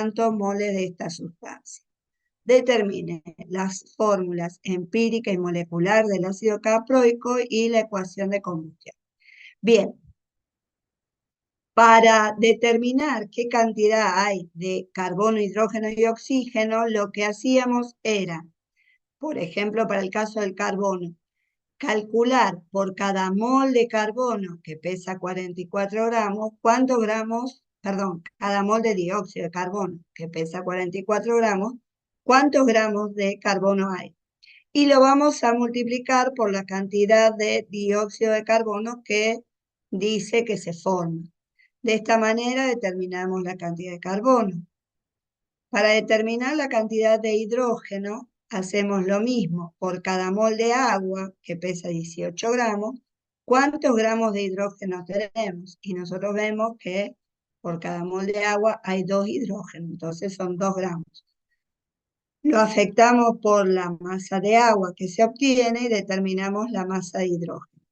tantos moles de esta sustancia. Determine las fórmulas empírica y molecular del ácido caproico y la ecuación de combustión. Bien, para determinar qué cantidad hay de carbono, hidrógeno y oxígeno, lo que hacíamos era, por ejemplo, para el caso del carbono, calcular por cada mol de carbono, que pesa 44 gramos, cuántos gramos, perdón, cada mol de dióxido de carbono, que pesa 44 gramos, cuántos gramos de carbono hay. Y lo vamos a multiplicar por la cantidad de dióxido de carbono que dice que se forma. De esta manera determinamos la cantidad de carbono. Para determinar la cantidad de hidrógeno, hacemos lo mismo. Por cada mol de agua, que pesa 18 gramos, ¿cuántos gramos de hidrógeno tenemos? Y nosotros vemos que por cada mol de agua hay 2 hidrógenos, entonces son 2 gramos. Lo afectamos por la masa de agua que se obtiene y determinamos la masa de hidrógeno.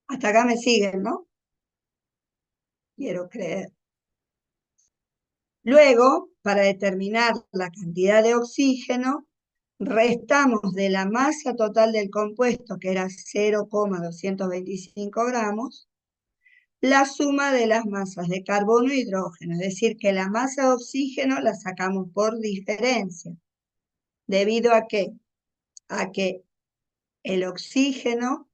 Hasta acá me siguen, ¿no? Quiero creer. Luego, para determinar la cantidad de oxígeno, restamos de la masa total del compuesto, que era 0,225 gramos, la suma de las masas de carbono e hidrógeno. Es decir, que la masa de oxígeno la sacamos por diferencia. ¿Debido a qué? A que el oxígeno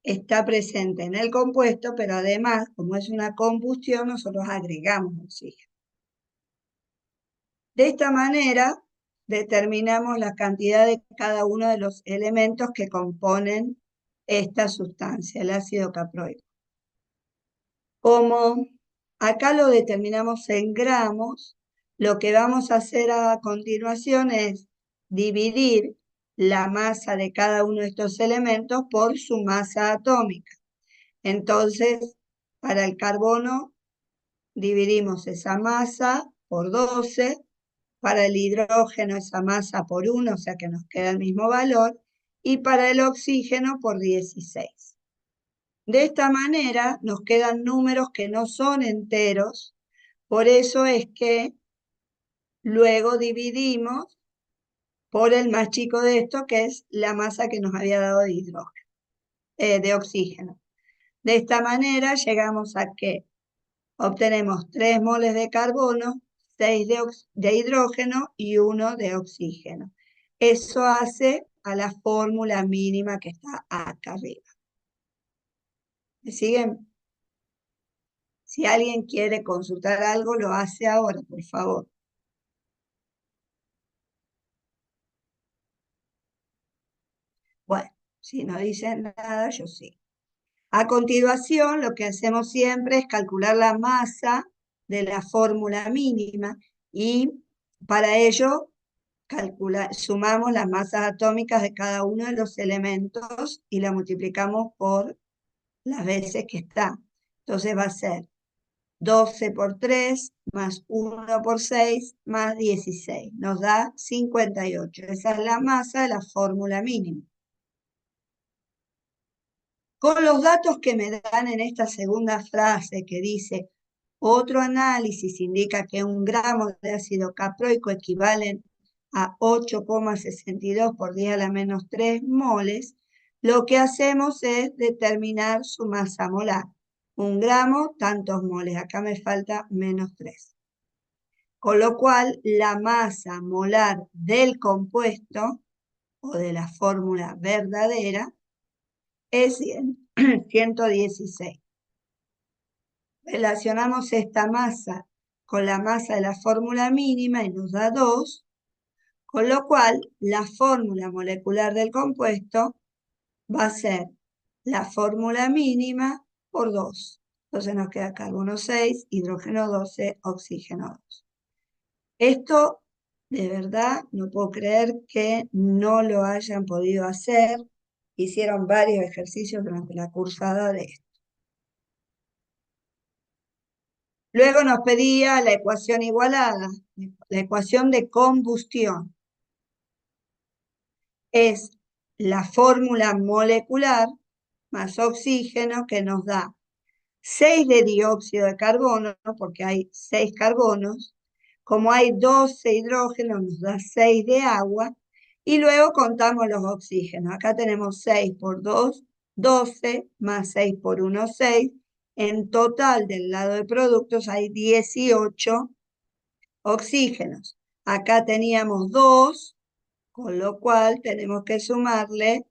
está presente en el compuesto, pero además, como es una combustión, nosotros agregamos oxígeno. De esta manera, determinamos la cantidad de cada uno de los elementos que componen esta sustancia, el ácido caproico. Como acá lo determinamos en gramos, lo que vamos a hacer a continuación es dividir la masa de cada uno de estos elementos por su masa atómica. Entonces, para el carbono, dividimos esa masa por 12, para el hidrógeno esa masa por 1, o sea que nos queda el mismo valor, y para el oxígeno por 16. De esta manera nos quedan números que no son enteros, por eso es que luego dividimos por el más chico de esto, que es la masa que nos había dado de hidrógeno, de oxígeno. De esta manera llegamos a que obtenemos 3 moles de carbono, 6 de hidrógeno y 1 de oxígeno. Eso hace a la fórmula mínima que está acá arriba. ¿Me siguen? Si alguien quiere consultar algo, lo hace ahora, por favor. Bueno, si no dicen nada, yo sí. A continuación, lo que hacemos siempre es calcular la masa de la fórmula mínima y para ello sumamos las masas atómicas de cada uno de los elementos y la multiplicamos por las veces que está. Entonces va a ser 12 por 3 más 1 por 6 más 16. Nos da 58. Esa es la masa de la fórmula mínima. Con los datos que me dan en esta segunda frase que dice, otro análisis indica que 1 gramo de ácido caproico equivalen a 8,62 por 10 a la menos 3 moles, lo que hacemos es determinar su masa molar. 1 gramo, tantos moles. Acá me falta menos 3. Con lo cual, la masa molar del compuesto, o de la fórmula verdadera, es 116. Relacionamos esta masa con la masa de la fórmula mínima y nos da 2, con lo cual la fórmula molecular del compuesto va a ser la fórmula mínima por 2. Entonces nos queda carbono 6, hidrógeno 12, oxígeno 2. Esto, de verdad, no puedo creer que no lo hayan podido hacer. Hicieron varios ejercicios durante la cursada de esto. Luego nos pedía la ecuación igualada, la ecuación de combustión. Es la fórmula molecular más oxígeno que nos da 6 de dióxido de carbono, porque hay 6 carbonos, Como hay 12 hidrógenos, nos da 6 de agua. Y luego contamos los oxígenos. Acá tenemos 6 por 2, 12, más 6 por 1, 6. En total, del lado de productos, hay 18 oxígenos. Acá teníamos 2, con lo cual tenemos que sumarle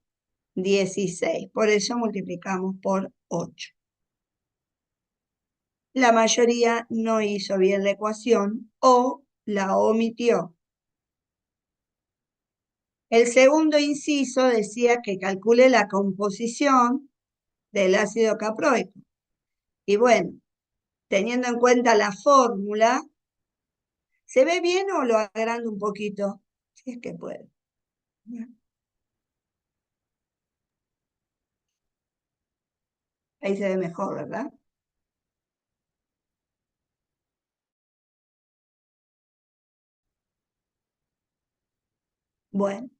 16. Por eso multiplicamos por 8. La mayoría no hizo bien la ecuación o la omitió. El segundo inciso decía que calcule la composición del ácido caproico. Y bueno, teniendo en cuenta la fórmula, ¿se ve bien o lo agrando un poquito? Si es que puedo. Ahí se ve mejor, ¿verdad? Bueno,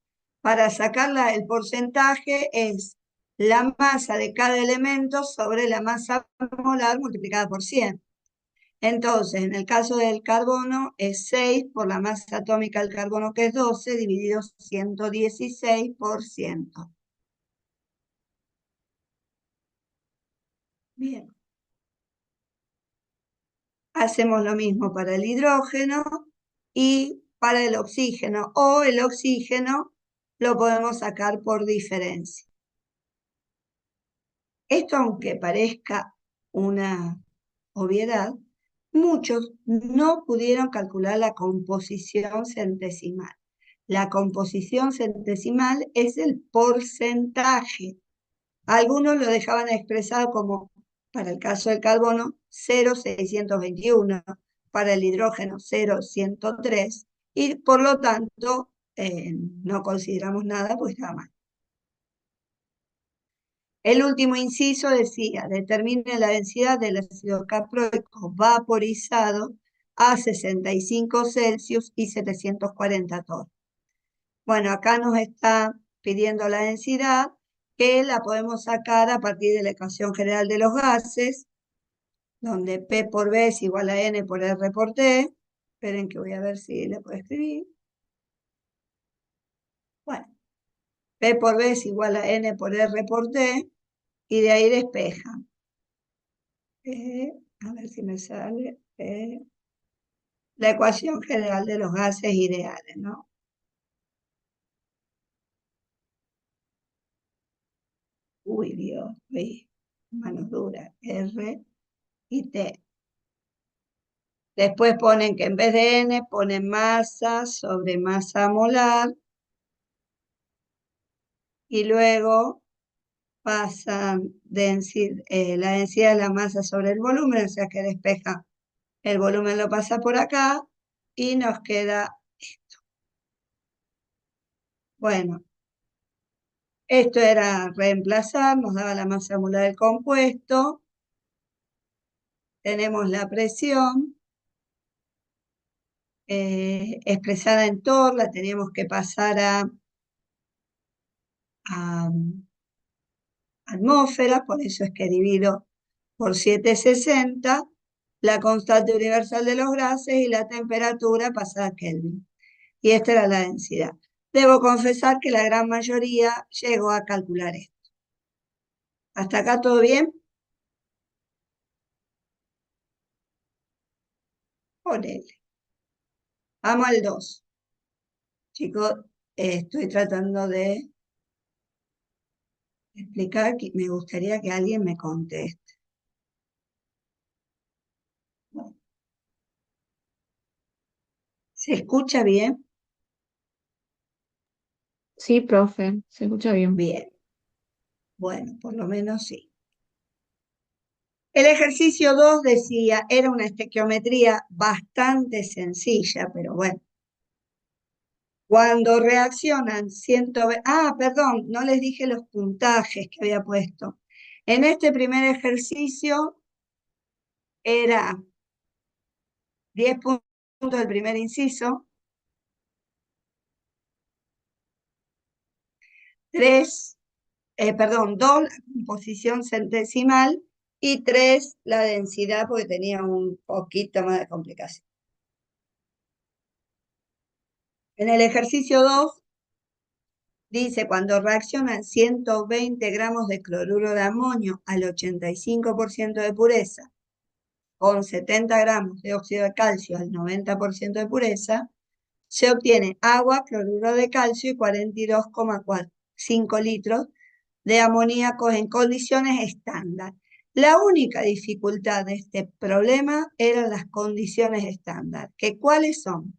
para sacarla el porcentaje es la masa de cada elemento sobre la masa molar multiplicada por 100. Entonces, en el caso del carbono es 6 por la masa atómica del carbono, que es 12, dividido 116 por 100. Bien. Hacemos lo mismo para el hidrógeno y para el oxígeno, o el oxígeno lo podemos sacar por diferencia. Esto, aunque parezca una obviedad, muchos no pudieron calcular la composición centesimal. La composición centesimal es el porcentaje. Algunos lo dejaban expresado como, para el caso del carbono, 0,621, para el hidrógeno 0,103, y por lo tanto no consideramos nada, pues estaba mal. El último inciso decía, determine la densidad del ácido caproico vaporizado a 65 Celsius y 740 torr. Bueno, acá nos está pidiendo la densidad, que la podemos sacar a partir de la ecuación general de los gases, donde P por B es igual a N por R por T. Esperen que voy a ver si le puedo escribir. Bueno, P por B es igual a N por R por T, y de ahí despeja. A ver si me sale. La ecuación general de los gases ideales, ¿no? Uy, Dios, manos duras. R y T. Después ponen que en vez de N ponen masa sobre masa molar, y luego pasan la densidad de la masa sobre el volumen, o sea que despeja el volumen, lo pasa por acá y nos queda esto. Bueno, esto era reemplazar, nos daba la masa molar del compuesto. Tenemos la presión expresada en torr, la teníamos que pasar a atmósfera, por eso es que divido por 760, la constante universal de los gases y la temperatura pasada a Kelvin. Y esta era la densidad. Debo confesar que la gran mayoría llegó a calcular esto. ¿Hasta acá todo bien? Ponele. Vamos al 2. Chicos, estoy tratando de explicar que me gustaría que alguien me conteste. Bueno, ¿se escucha bien? Sí, profe, se escucha bien. Bien. Bueno, por lo menos sí. El ejercicio 2 decía, era una estequiometría bastante sencilla, pero bueno. Cuando reaccionan 120, perdón, no les dije los puntajes que había puesto. En este primer ejercicio era 10 puntos del primer inciso, 3, perdón, 2 la composición centesimal y 3 la densidad, porque tenía un poquito más de complicación. En el ejercicio 2, dice, cuando reaccionan 120 gramos de cloruro de amonio al 85% de pureza, con 70 gramos de óxido de calcio al 90% de pureza, se obtiene agua, cloruro de calcio y 42,5 litros de amoníaco en condiciones estándar. La única dificultad de este problema eran las condiciones estándar. ¿Cuáles son?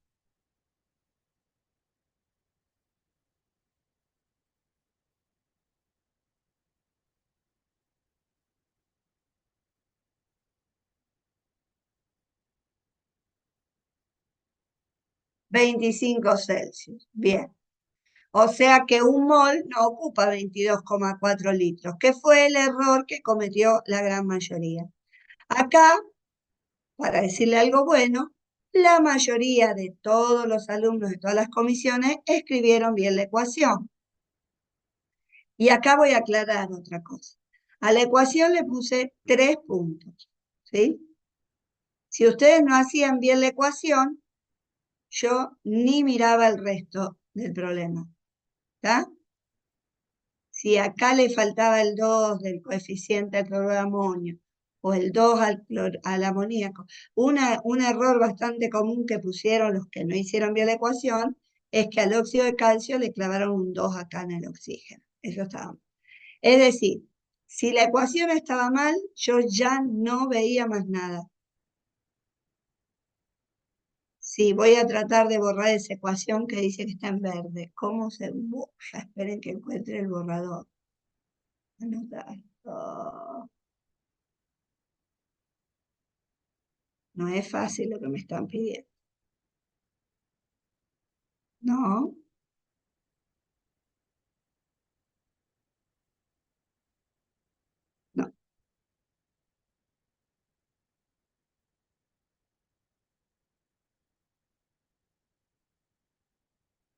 (25°C). Bien. O sea que un mol no ocupa 22,4 litros, que fue el error que cometió la gran mayoría. Acá, para decirle algo bueno, la mayoría de todos los alumnos de todas las comisiones escribieron bien la ecuación. Y acá voy a aclarar otra cosa. A la ecuación le puse 3 puntos, ¿sí? Si ustedes no hacían bien la ecuación, yo ni miraba el resto del problema, ¿está? Si acá le faltaba el 2 del coeficiente al cloruro de amonio o el 2 al amoníaco, un error bastante común que pusieron los que no hicieron bien la ecuación es que al óxido de calcio le clavaron un 2 acá en el oxígeno. Eso estaba mal. Es decir, si la ecuación estaba mal, yo ya no veía más nada. Sí, voy a tratar de borrar esa ecuación que dice que está en verde. ¿Cómo se borra? Esperen que encuentre el borrador. Anotar. Oh, no es fácil lo que me están pidiendo. No, no,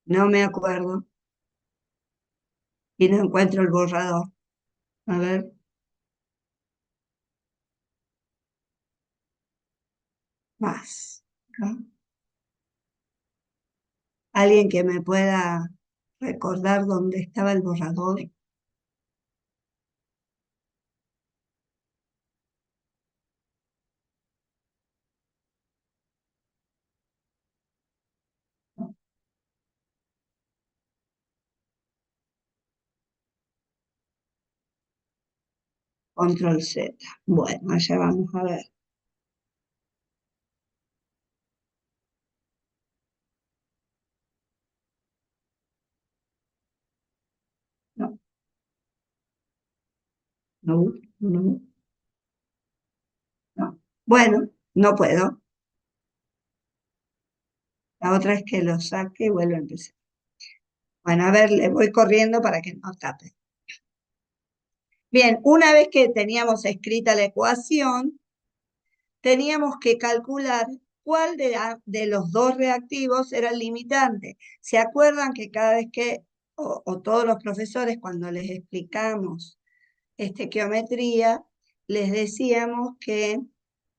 no me acuerdo y no encuentro el borrador. A ver, más. ¿No? ¿Alguien que me pueda recordar dónde estaba el borrador? No, control Z. Bueno, allá vamos a ver. No, no, no, no. Bueno, no puedo. La otra es que lo saque y vuelvo a empezar. Bueno, a ver, le voy corriendo para que no tape. Bien, una vez que teníamos escrita la ecuación, teníamos que calcular cuál de los dos reactivos era el limitante. ¿Se acuerdan que cada vez que, o todos los profesores, cuando les explicamos geometría, les decíamos que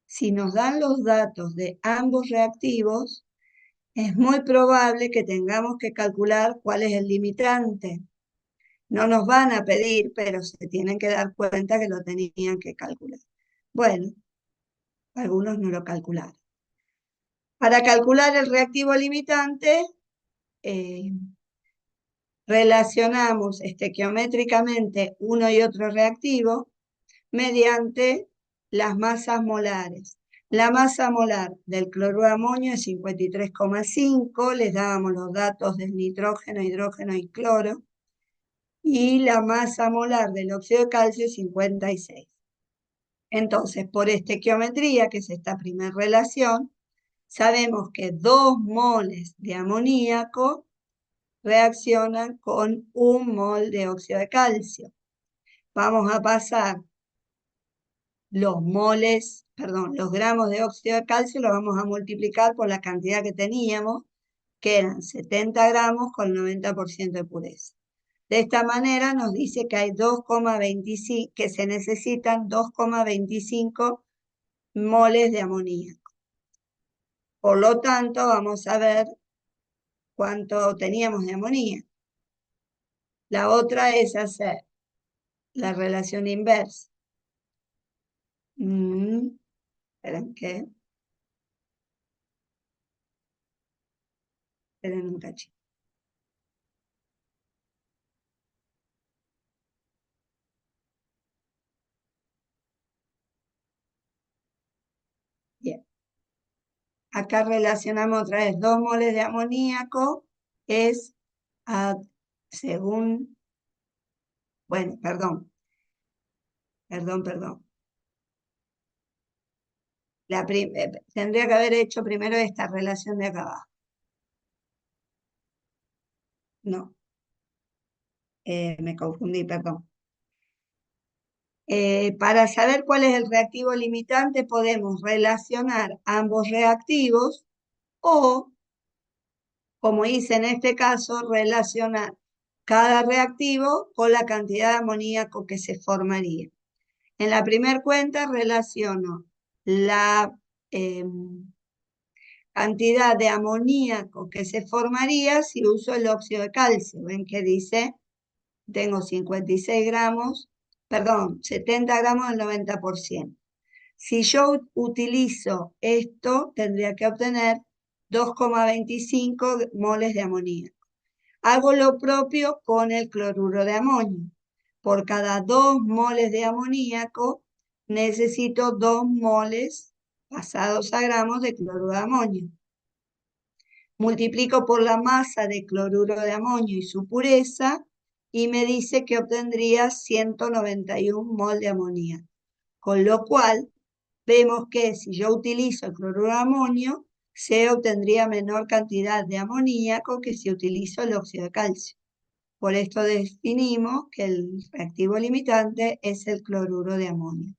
si nos dan los datos de ambos reactivos, es muy probable que tengamos que calcular cuál es el limitante. No nos van a pedir, pero se tienen que dar cuenta que lo tenían que calcular. Bueno, algunos no lo calcularon. Para calcular el reactivo limitante, relacionamos geométricamente uno y otro reactivo mediante las masas molares. La masa molar del cloruro de amonio es 53,5, les dábamos los datos del nitrógeno, hidrógeno y cloro, y la masa molar del óxido de calcio es 56. Entonces, por estequiometría, que es esta primera relación, sabemos que 2 moles de amoníaco reaccionan con 1 mol de óxido de calcio. Vamos a pasar los gramos de óxido de calcio, los vamos a multiplicar por la cantidad que teníamos, que eran 70 gramos con 90% de pureza. De esta manera nos dice que hay 2,25, que se necesitan 2,25 moles de amoníaco. Por lo tanto, vamos a ver cuánto teníamos de amoníaco. La otra es hacer la relación inversa. ¿Esperen qué? Esperen un cachito. Bien. Acá relacionamos otra vez 2 moles de amoníaco es según, bueno, perdón. Tendría que haber hecho primero esta relación de acá abajo. No, me confundí, perdón. Para saber cuál es el reactivo limitante, podemos relacionar ambos reactivos o, como hice en este caso, relacionar cada reactivo con la cantidad de amoníaco que se formaría. En la primera cuenta relaciono la cantidad de amoníaco que se formaría si uso el óxido de calcio. Ven que dice, tengo 56 gramos, perdón, 70 gramos del 90%. Si yo utilizo esto, tendría que obtener 2,25 moles de amoníaco. Hago lo propio con el cloruro de amonio. Por cada 2 moles de amoníaco, necesito 2 moles pasados a gramos de cloruro de amonio. Multiplico por la masa de cloruro de amonio y su pureza, y me dice que obtendría 191 mol de amoníaco. Con lo cual, vemos que si yo utilizo el cloruro de amonio, se obtendría menor cantidad de amoníaco que si utilizo el óxido de calcio. Por esto definimos que el reactivo limitante es el cloruro de amonio.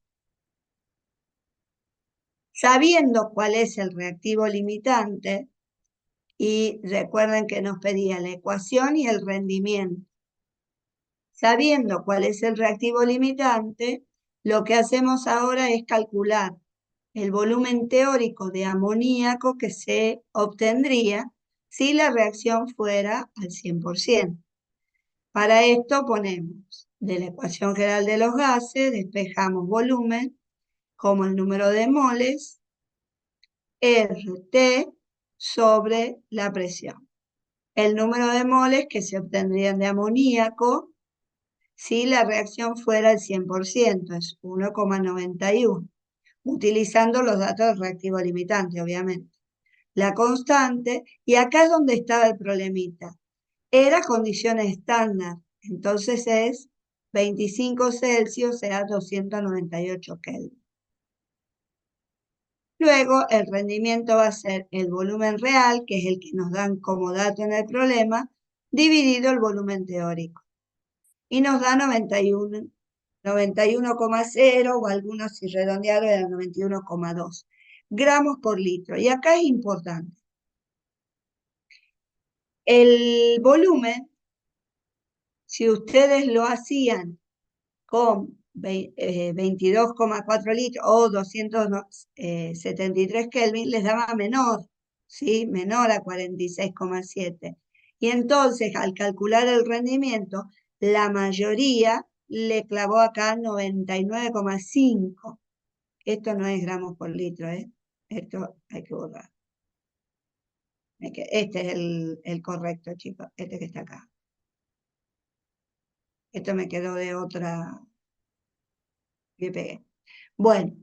Sabiendo cuál es el reactivo limitante, y recuerden que nos pedía la ecuación y el rendimiento. Sabiendo cuál es el reactivo limitante, lo que hacemos ahora es calcular el volumen teórico de amoníaco que se obtendría si la reacción fuera al 100%. Para esto ponemos de la ecuación general de los gases, despejamos volumen como el número de moles, RT sobre la presión. El número de moles que se obtendrían de amoníaco si la reacción fuera al 100%, es 1,91, utilizando los datos del reactivo limitante, obviamente. La constante, y acá es donde estaba el problemita, era condiciones estándar, entonces es 25 Celsius, o sea, 298 Kelvin. Luego, el rendimiento va a ser el volumen real, que es el que nos dan como dato en el problema, dividido el volumen teórico. Y nos da 91,0, o algunos si redondearon eran 91,2 gramos por litro. Y acá es importante. El volumen, si ustedes lo hacían con 22,4 litros o 273 Kelvin, les daba menor, ¿sí? Menor a 46,7. Y entonces, al calcular el rendimiento, la mayoría le clavó acá 99,5. Esto no es gramos por litro, ¿eh? Esto hay que borrar. Este es el correcto, chicos, este que está acá. Esto me quedó de otra que pegué. Bueno,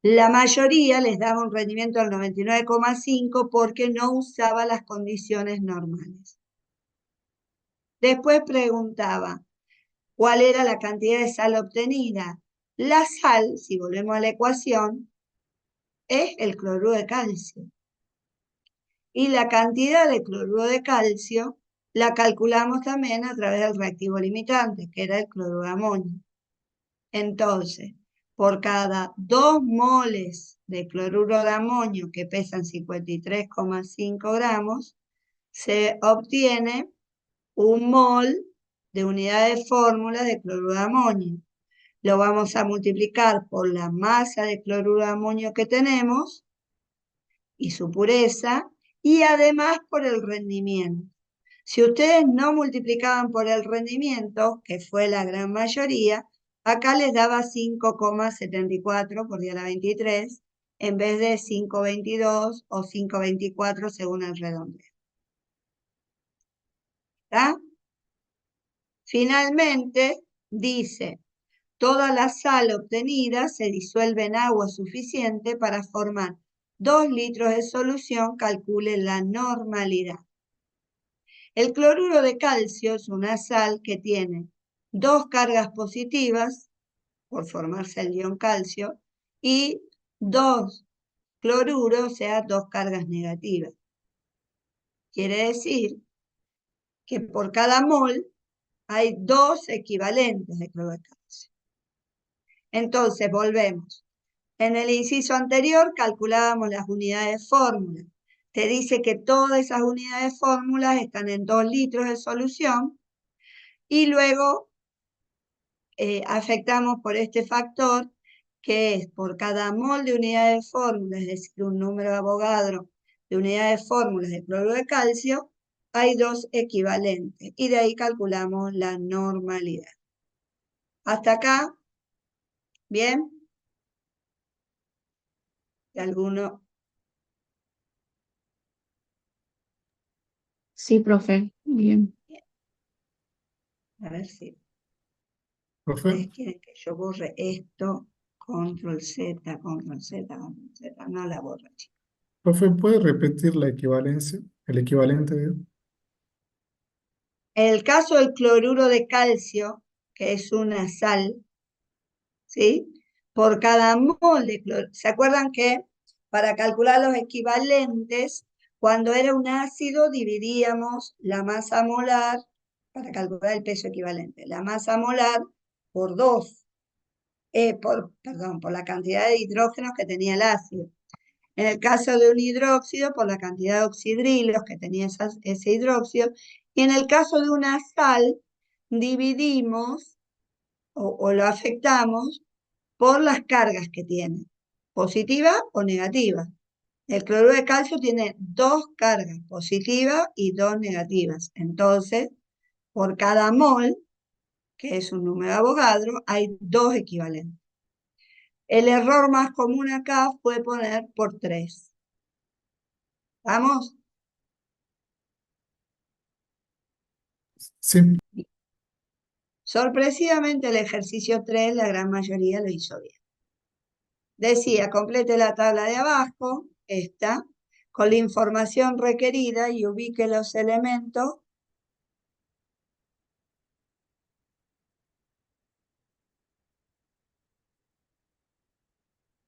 la mayoría les daba un rendimiento del 99,5 porque no usaba las condiciones normales. Después preguntaba, ¿cuál era la cantidad de sal obtenida? La sal, si volvemos a la ecuación, es el cloruro de calcio. Y la cantidad de cloruro de calcio la calculamos también a través del reactivo limitante, que era el cloruro de amonio. Entonces, por cada 2 moles de cloruro de amonio que pesan 53,5 gramos, se obtiene 1 mol de unidad de fórmula de cloruro de amonio. Lo vamos a multiplicar por la masa de cloruro de amonio que tenemos y su pureza, y además por el rendimiento. Si ustedes no multiplicaban por el rendimiento, que fue la gran mayoría, acá les daba 5,74 por 10 a la 23, en vez de 5,22 o 5,24 según el redondeo. ¿Está? Finalmente, dice, toda la sal obtenida se disuelve en agua suficiente para formar 2 litros de solución, calcule la normalidad. El cloruro de calcio es una sal que tiene 2 cargas positivas, por formarse el ion calcio, y 2 cloruros, o sea, 2 cargas negativas. Quiere decir que por cada mol hay 2 equivalentes de cloruro de calcio. Entonces, volvemos. En el inciso anterior calculábamos las unidades de fórmula. Te dice que todas esas unidades de fórmulas están en 2 litros de solución y luego afectamos por este factor que es por cada mol de unidad de fórmula, es decir, un número de Avogadro de unidades de fórmulas de cloruro de calcio, hay 2 equivalentes y de ahí calculamos la normalidad. ¿Hasta acá? ¿Bien? ¿Alguno? Sí, profe. Bien. A ver si Profe, ustedes quieren que yo borre esto, control Z, control Z, control Z, no la borro, chicos. profe, ¿puede repetir la equivalencia? El equivalente de... En el caso del cloruro de calcio, que es una sal, ¿sí? Por cada mol de cloruro. ¿Se acuerdan que para calcular los equivalentes, cuando era un ácido dividíamos la masa molar, para calcular el peso equivalente, la masa molar por 2, perdón, por la cantidad de hidrógenos que tenía el ácido. En el caso de un hidróxido, por la cantidad de oxidrilos que tenía ese hidróxido. Y en el caso de una sal, dividimos o lo afectamos por las cargas que tiene, positiva o negativa. El cloruro de calcio tiene 2 cargas, positivas y 2 negativas. Entonces, por cada mol, que es un número de Avogadro, hay 2 equivalentes. El error más común acá fue poner por 3. ¿Vamos? Sí, Sorpresivamente, el ejercicio 3, la gran mayoría lo hizo bien. Decía, complete la tabla de abajo, esta, con la información requerida y ubique los elementos.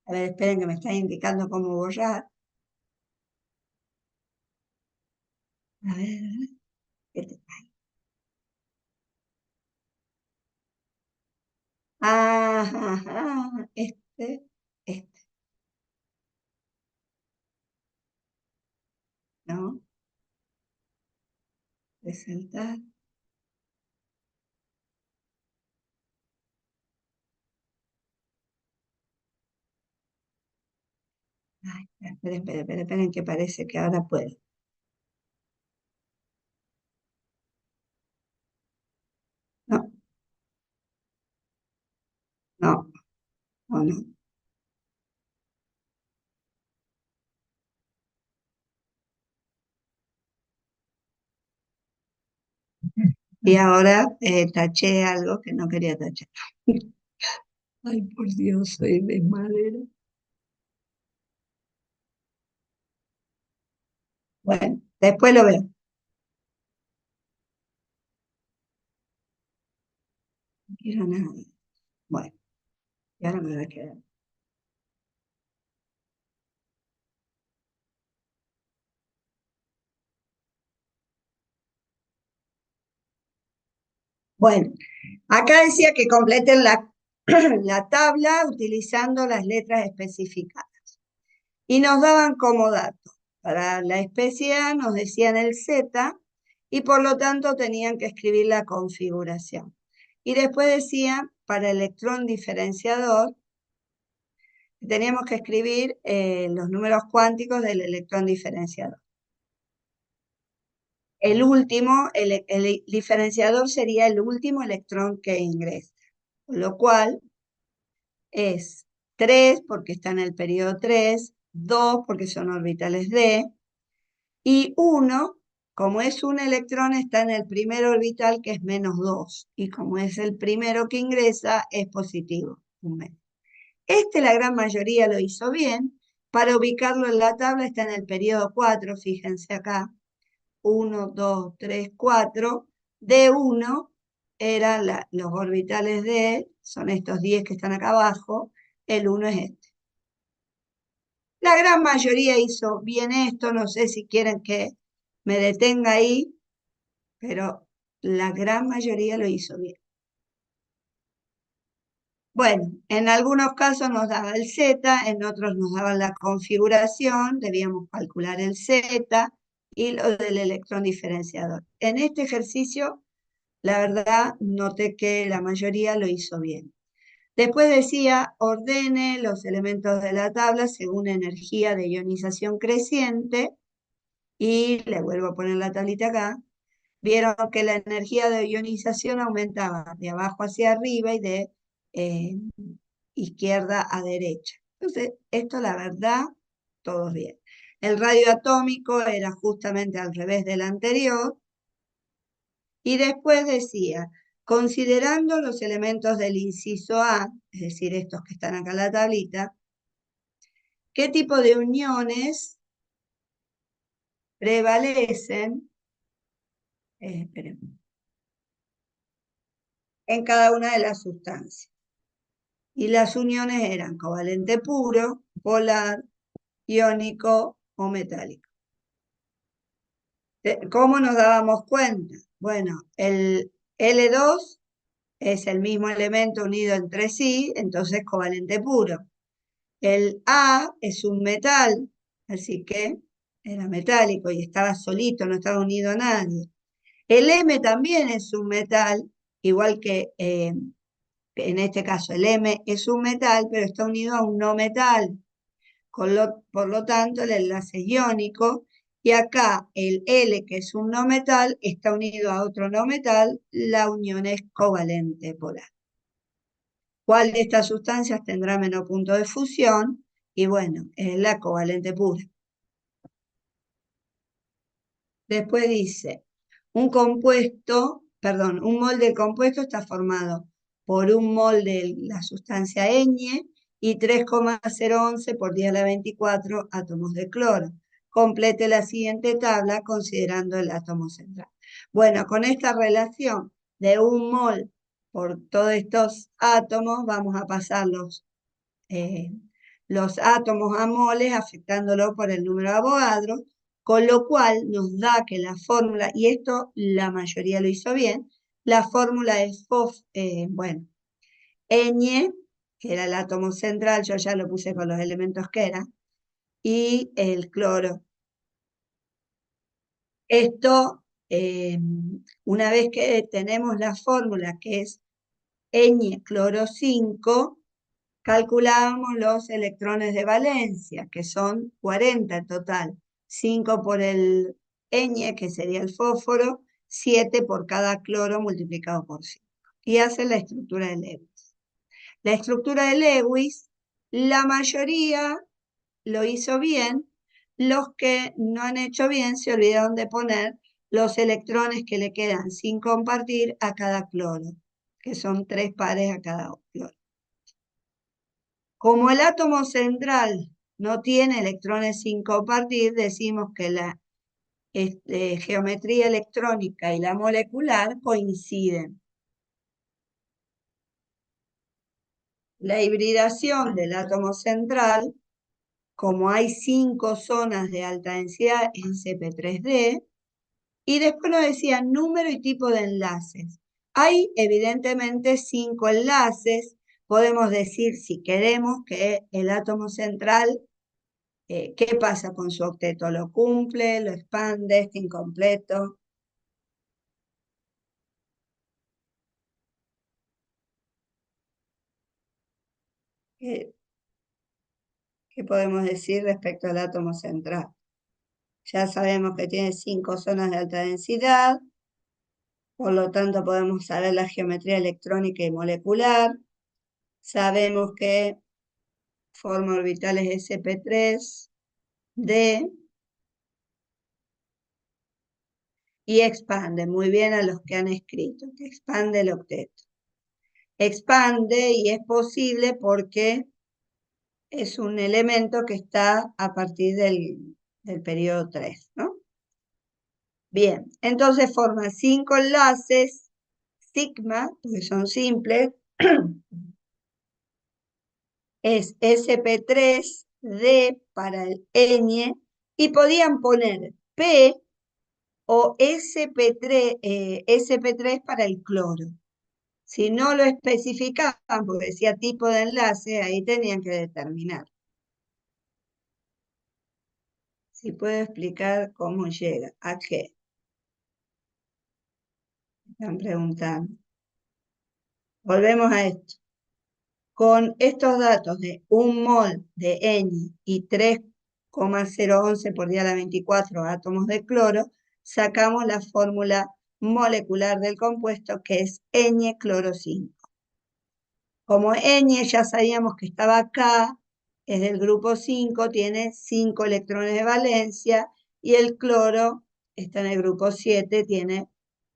A ver, esperen que me están indicando cómo borrar. A ver, este. Ajá, este, ¿no? Resaltar. Ay, esperen, que parece que ahora puedo. No, no, no, no. Y ahora taché algo que no quería tachar. Ay, por Dios, soy de madera. Bueno, después lo veo. No quiero nada. Bueno, y ahora me va a quedar. Bueno, acá decía que completen la tabla utilizando las letras especificadas. Y nos daban como dato. Para la especie A nos decían el Z y por lo tanto tenían que escribir la configuración. Y después decía, para electrón diferenciador, teníamos que escribir los números cuánticos del electrón diferenciador. el último, el diferenciador sería el último electrón que ingresa, con lo cual es 3 porque está en el periodo 3, 2 porque son orbitales d, y 1, como es un electrón, está en el primer orbital que es -2, y como es el primero que ingresa, es positivo, un menos. La gran mayoría lo hizo bien. Para ubicarlo en la tabla está en el periodo 4, fíjense acá, 1, 2, 3, 4. D1 eran los orbitales D, son estos 10 que están acá abajo, el 1 es este. La gran mayoría hizo bien esto, no sé si quieren que me detenga ahí, pero la gran mayoría lo hizo bien. Bueno, en algunos casos nos daba el Z, en otros nos daban la configuración, debíamos calcular el Z y lo del electrón diferenciador. En este ejercicio, la verdad, noté que la mayoría lo hizo bien. Después decía, ordene los elementos de la tabla según energía de ionización creciente, y le vuelvo a poner la tablita acá. Vieron que la energía de ionización aumentaba de abajo hacia arriba y de eh, izquierda a derecha. Entonces, esto la verdad, todo bien. El radio atómico era justamente al revés del anterior. Y después decía, considerando los elementos del inciso A, es decir, estos que están acá en la tablita, ¿qué tipo de uniones prevalecen esperen, en cada una de las sustancias? Y las uniones eran covalente puro, polar, iónico o metálico. ¿Cómo nos dábamos cuenta? Bueno, el L2 es el mismo elemento unido entre sí, entonces covalente puro. El A es un metal, así que era metálico y estaba solito, no estaba unido a nadie. El M también es un metal, igual que en este caso el M es un metal, pero está unido a un no metal. Por lo tanto, el enlace es iónico. Y acá el L, que es un no metal, está unido a otro no metal, la unión es covalente polar. ¿Cuál de estas sustancias tendrá menor punto de fusión? Y bueno, es la covalente pura. Después dice, un mol del compuesto está formado por un mol de la sustancia ñ y 3,011 por 10 a la 24 átomos de cloro. Complete la siguiente tabla considerando el átomo central. Bueno, con esta relación de un mol por todos estos átomos, vamos a pasar los átomos a moles afectándolo por el número de Avogadro, con lo cual nos da que la fórmula, y esto la mayoría lo hizo bien, la fórmula es bueno, ñ, que era el átomo central, yo ya lo puse con los elementos que era, y el cloro. Esto, una vez que tenemos la fórmula que es ñ cloro 5, calculábamos los electrones de valencia, que son 40 en total. 5 por el ñ, que sería el fósforo, 7 por cada cloro multiplicado por 5. Y hace la estructura de Lewis. La estructura de Lewis, la mayoría lo hizo bien. Los que no han hecho bien se olvidaron de poner los electrones que le quedan sin compartir a cada cloro, que son 3 pares a cada cloro. Como el átomo central no tiene electrones sin compartir, decimos que la geometría electrónica y la molecular coinciden. La hibridación del átomo central, como hay 5 zonas de alta densidad en CP3D, y después nos decían número y tipo de enlaces. Hay evidentemente 5 enlaces. Podemos decir, si queremos, que el átomo central, ¿qué pasa con su octeto? ¿Lo cumple? ¿Lo expande? ¿Está incompleto? ¿Qué podemos decir respecto al átomo central? Ya sabemos que tiene 5 zonas de alta densidad, por lo tanto podemos saber la geometría electrónica y molecular. Sabemos que forma orbitales sp3d y expande. Muy bien a los que han escrito, que expande el octeto. Expande y es posible porque es un elemento que está a partir del periodo 3, ¿no? Bien, entonces forma 5 enlaces sigma, porque son simples, es sp3d para el ñ, y podían poner P o sp3 para el cloro. Si no lo especificaban, porque decía tipo de enlace, ahí tenían que determinar. Si puedo explicar cómo llega, ¿a qué? Están preguntando. Volvemos a esto. Con estos datos de 1 mol de N y 3,011 por día a la 24 átomos de cloro, sacamos la fórmula molecular del compuesto, que es N-cloro 5. Como N ya sabíamos que estaba acá, es del grupo 5, tiene 5 electrones de valencia, y el cloro está en el grupo 7, tiene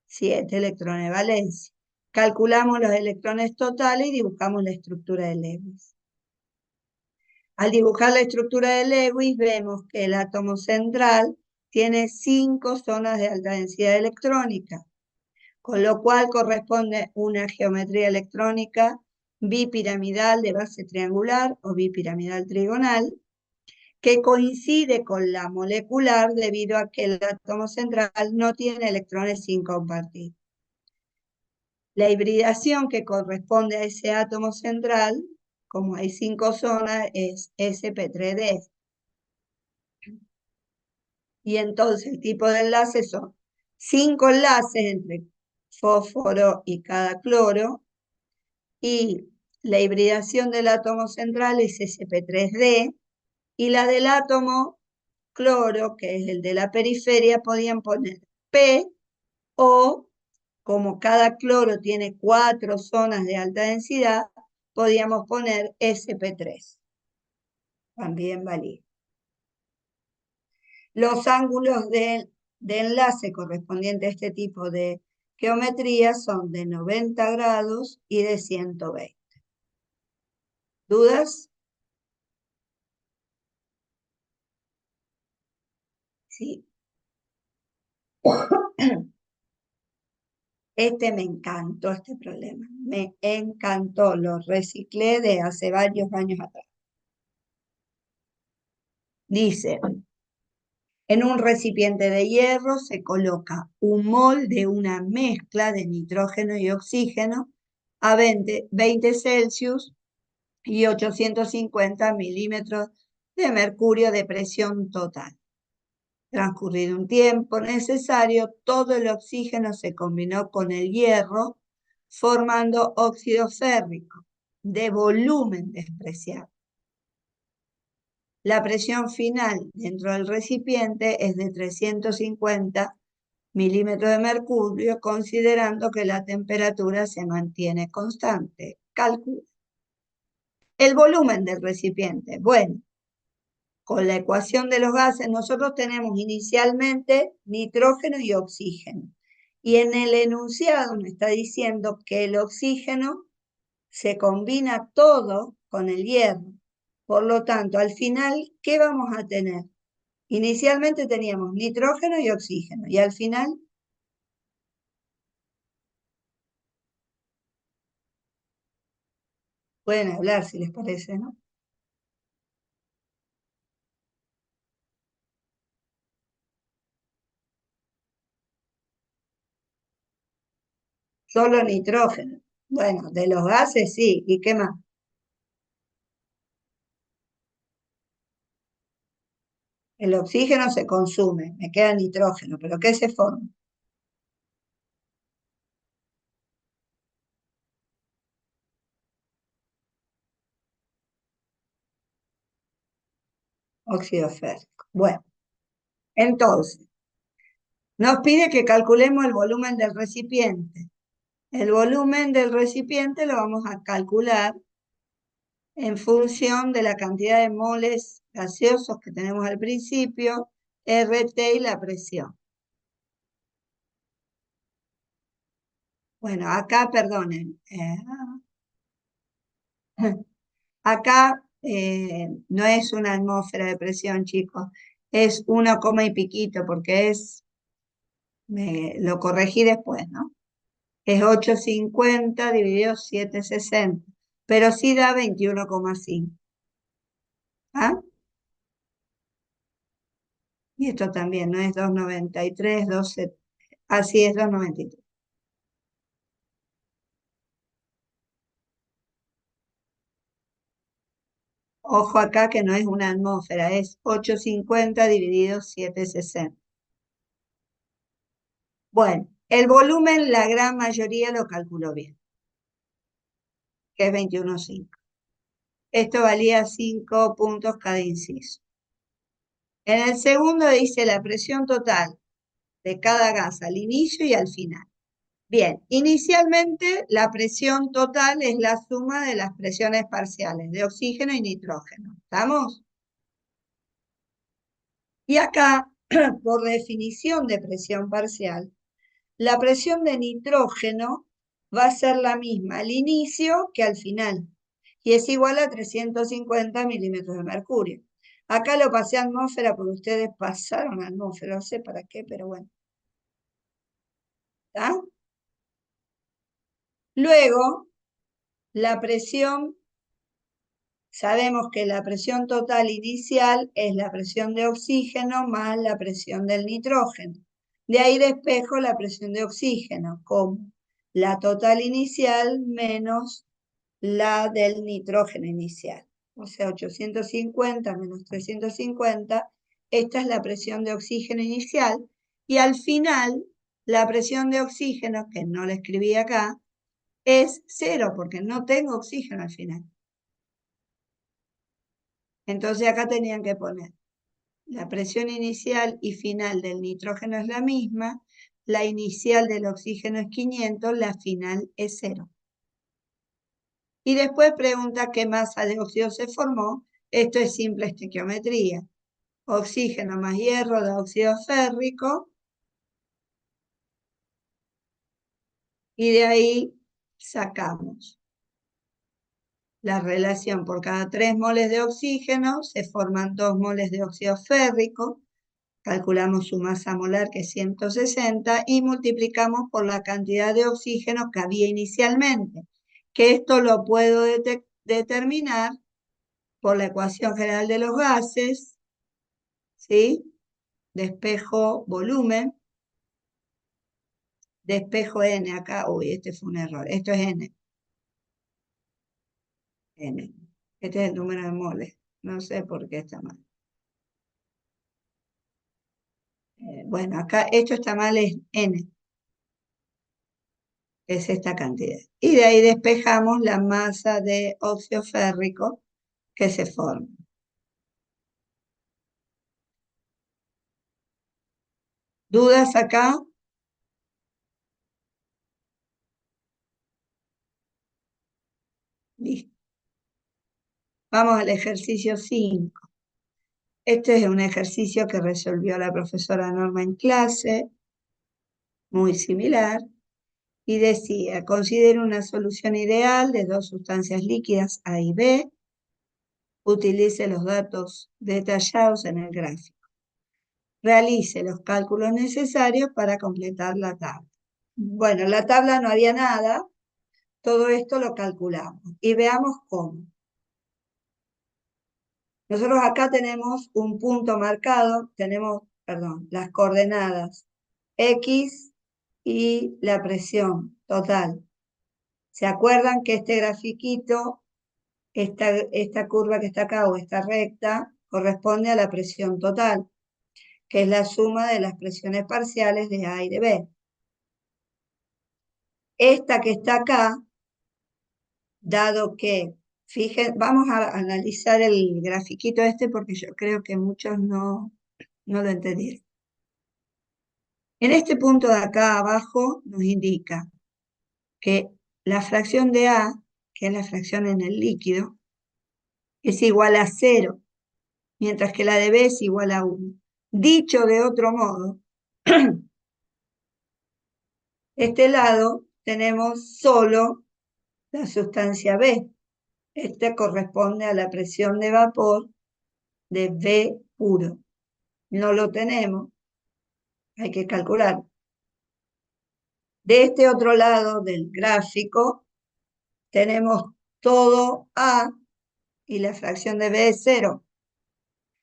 7 electrones de valencia. Calculamos los electrones totales y dibujamos la estructura de Lewis. Al dibujar la estructura de Lewis, vemos que el átomo central tiene 5 zonas de alta densidad electrónica, con lo cual corresponde una geometría electrónica bipiramidal de base triangular o bipiramidal trigonal, que coincide con la molecular debido a que el átomo central no tiene electrones sin compartir. La hibridación que corresponde a ese átomo central, como hay 5 zonas, es sp3d. Y entonces el tipo de enlace son 5 enlaces entre fósforo y cada cloro, y la hibridación del átomo central es sp3d, y la del átomo cloro, que es el de la periferia, podían poner P, o como cada cloro tiene 4 zonas de alta densidad, podíamos poner sp3. También valía. Los ángulos de enlace correspondientes a este tipo de geometría son de 90 grados y de 120. ¿Dudas? Sí. Este me encantó, este problema. Me encantó. Lo reciclé de hace varios años atrás. Dice, en un recipiente de hierro se coloca 1 mol de una mezcla de nitrógeno y oxígeno a 20 Celsius y 850 milímetros de mercurio de presión total. Transcurrido un tiempo necesario, todo el oxígeno se combinó con el hierro, formando óxido férrico de volumen despreciable. La presión final dentro del recipiente es de 350 milímetros de mercurio, considerando que la temperatura se mantiene constante. Calcula. El volumen del recipiente. Bueno, con la ecuación de los gases, nosotros tenemos inicialmente nitrógeno y oxígeno. Y en el enunciado me está diciendo que el oxígeno se combina todo con el hierro. Por lo tanto, al final, ¿qué vamos a tener? Inicialmente teníamos nitrógeno y oxígeno. Y al final, pueden hablar si les parece, ¿no? Solo nitrógeno. Bueno, de los gases sí. ¿Y qué más? El oxígeno se consume, me queda nitrógeno, pero ¿qué se forma? Óxido férrico. Bueno, Entonces, nos pide que calculemos el volumen del recipiente. El volumen del recipiente lo vamos a calcular en función de la cantidad de moles gaseosos que tenemos al principio, RT y la presión. Bueno, acá, perdonen, acá no es una atmósfera de presión, chicos, es 1, y piquito, porque lo corregí después, ¿no? Es 850 dividido 760, pero sí da 21,5. ¿Ah? Y esto también, no es 293, 12, así es 293. Ojo acá que no es una atmósfera, es 850 dividido 760. Bueno, el volumen la gran mayoría lo calculó bien, que es 21,5. Esto valía 5 puntos cada inciso. En el segundo dice la presión total de cada gas al inicio y al final. Bien, inicialmente la presión total es la suma de las presiones parciales de oxígeno y nitrógeno. ¿Estamos? Y acá, por definición de presión parcial, la presión de nitrógeno va a ser la misma al inicio que al final, y es igual a 350 milímetros de mercurio. Acá lo pasé a atmósfera porque ustedes pasaron a atmósfera, no sé para qué, pero bueno. ¿Está? Luego, la presión, sabemos que la presión total inicial es la presión de oxígeno más la presión del nitrógeno. De ahí despejo la presión de oxígeno como la total inicial menos la del nitrógeno inicial. O sea, 850 menos 350, esta es la presión de oxígeno inicial. Y al final, la presión de oxígeno, que no la escribí acá, es 0, porque no tengo oxígeno al final. Entonces acá tenían que poner la presión inicial y final del nitrógeno es la misma, la inicial del oxígeno es 500, la final es 0. Y después pregunta qué masa de óxido se formó. Esto es simple estequiometría. Oxígeno más hierro da óxido férrico. Y de ahí sacamos la relación. Por cada 3 moles de oxígeno se forman 2 moles de óxido férrico. Calculamos su masa molar, que es 160, y multiplicamos por la cantidad de oxígeno que había inicialmente, que esto lo puedo determinar por la ecuación general de los gases, ¿sí? Despejo volumen, despejo N acá, uy, este fue un error, esto es N. N. Este es el número de moles, no sé por qué está mal. Bueno, acá esto está mal, es N. Es esta cantidad. Y de ahí despejamos la masa de óxido férrico que se forma. ¿Dudas acá? Listo. Vamos al ejercicio 5. Este es un ejercicio que resolvió la profesora Norma en clase, muy similar, y decía, considere una solución ideal de 2 sustancias líquidas A y B, utilice los datos detallados en el gráfico. Realice los cálculos necesarios para completar la tabla. Bueno, en la tabla no había nada, todo esto lo calculamos y veamos cómo. Nosotros acá tenemos un punto marcado, tenemos, perdón, las coordenadas X y la presión total. ¿Se acuerdan que este grafiquito, esta curva que está acá o esta recta, corresponde a la presión total, que es la suma de las presiones parciales de A y de B? Esta que está acá, dado que, fíjense, vamos a analizar el grafiquito este porque yo creo que muchos no lo entendieron. En este punto de acá abajo nos indica que la fracción de A, que es la fracción en el líquido, es igual a 0, mientras que la de B es igual a 1. Dicho de otro modo, este lado tenemos solo la sustancia B. Este corresponde a la presión de vapor de B puro. No lo tenemos, hay que calcular. De este otro lado del gráfico tenemos todo A y la fracción de B es 0.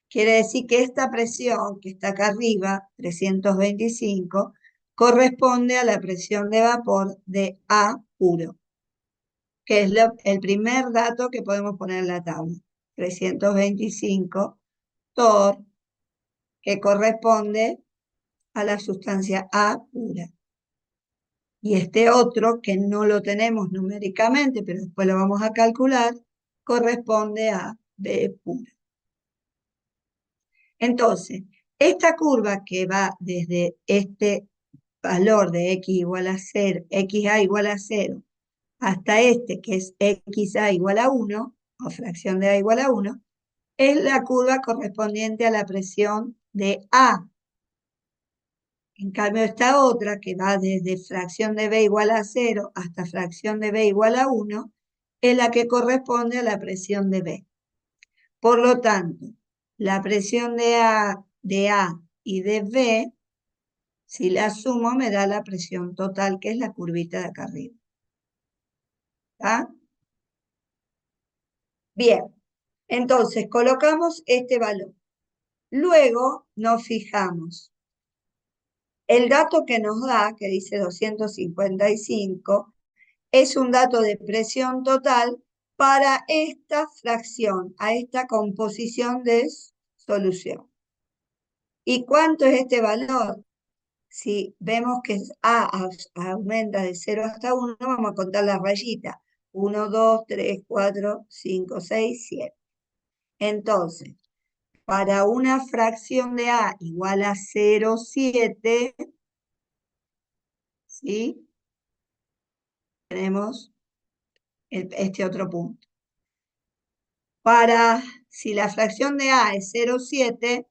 Quiere decir que esta presión que está acá arriba, 325, corresponde a la presión de vapor de A puro, que es el primer dato que podemos poner en la tabla. 325 torr, que corresponde a la sustancia A pura. Y este otro, que no lo tenemos numéricamente, pero después lo vamos a calcular, corresponde a B pura. Entonces, esta curva que va desde este valor de x igual a 0, xa igual a 0, hasta este que es xa igual a 1, o fracción de a igual a 1, es la curva correspondiente a la presión de A. En cambio, esta otra, que va desde fracción de B igual a 0 hasta fracción de B igual a 1, es la que corresponde a la presión de B. Por lo tanto, la presión de A y de B, si la sumo, me da la presión total, que es la curvita de acá arriba. ¿Está? Bien, entonces colocamos este valor. Luego nos fijamos. El dato que nos da, que dice 255, es un dato de presión total para esta fracción, a esta composición de solución. ¿Y cuánto es este valor? Si vemos que A aumenta de 0 hasta 1, vamos a contar las rayitas. 1, 2, 3, 4, 5, 6, 7. Entonces, para una fracción de A igual a 0,7, ¿sí? Tenemos este otro punto. Si la fracción de A es 0,7,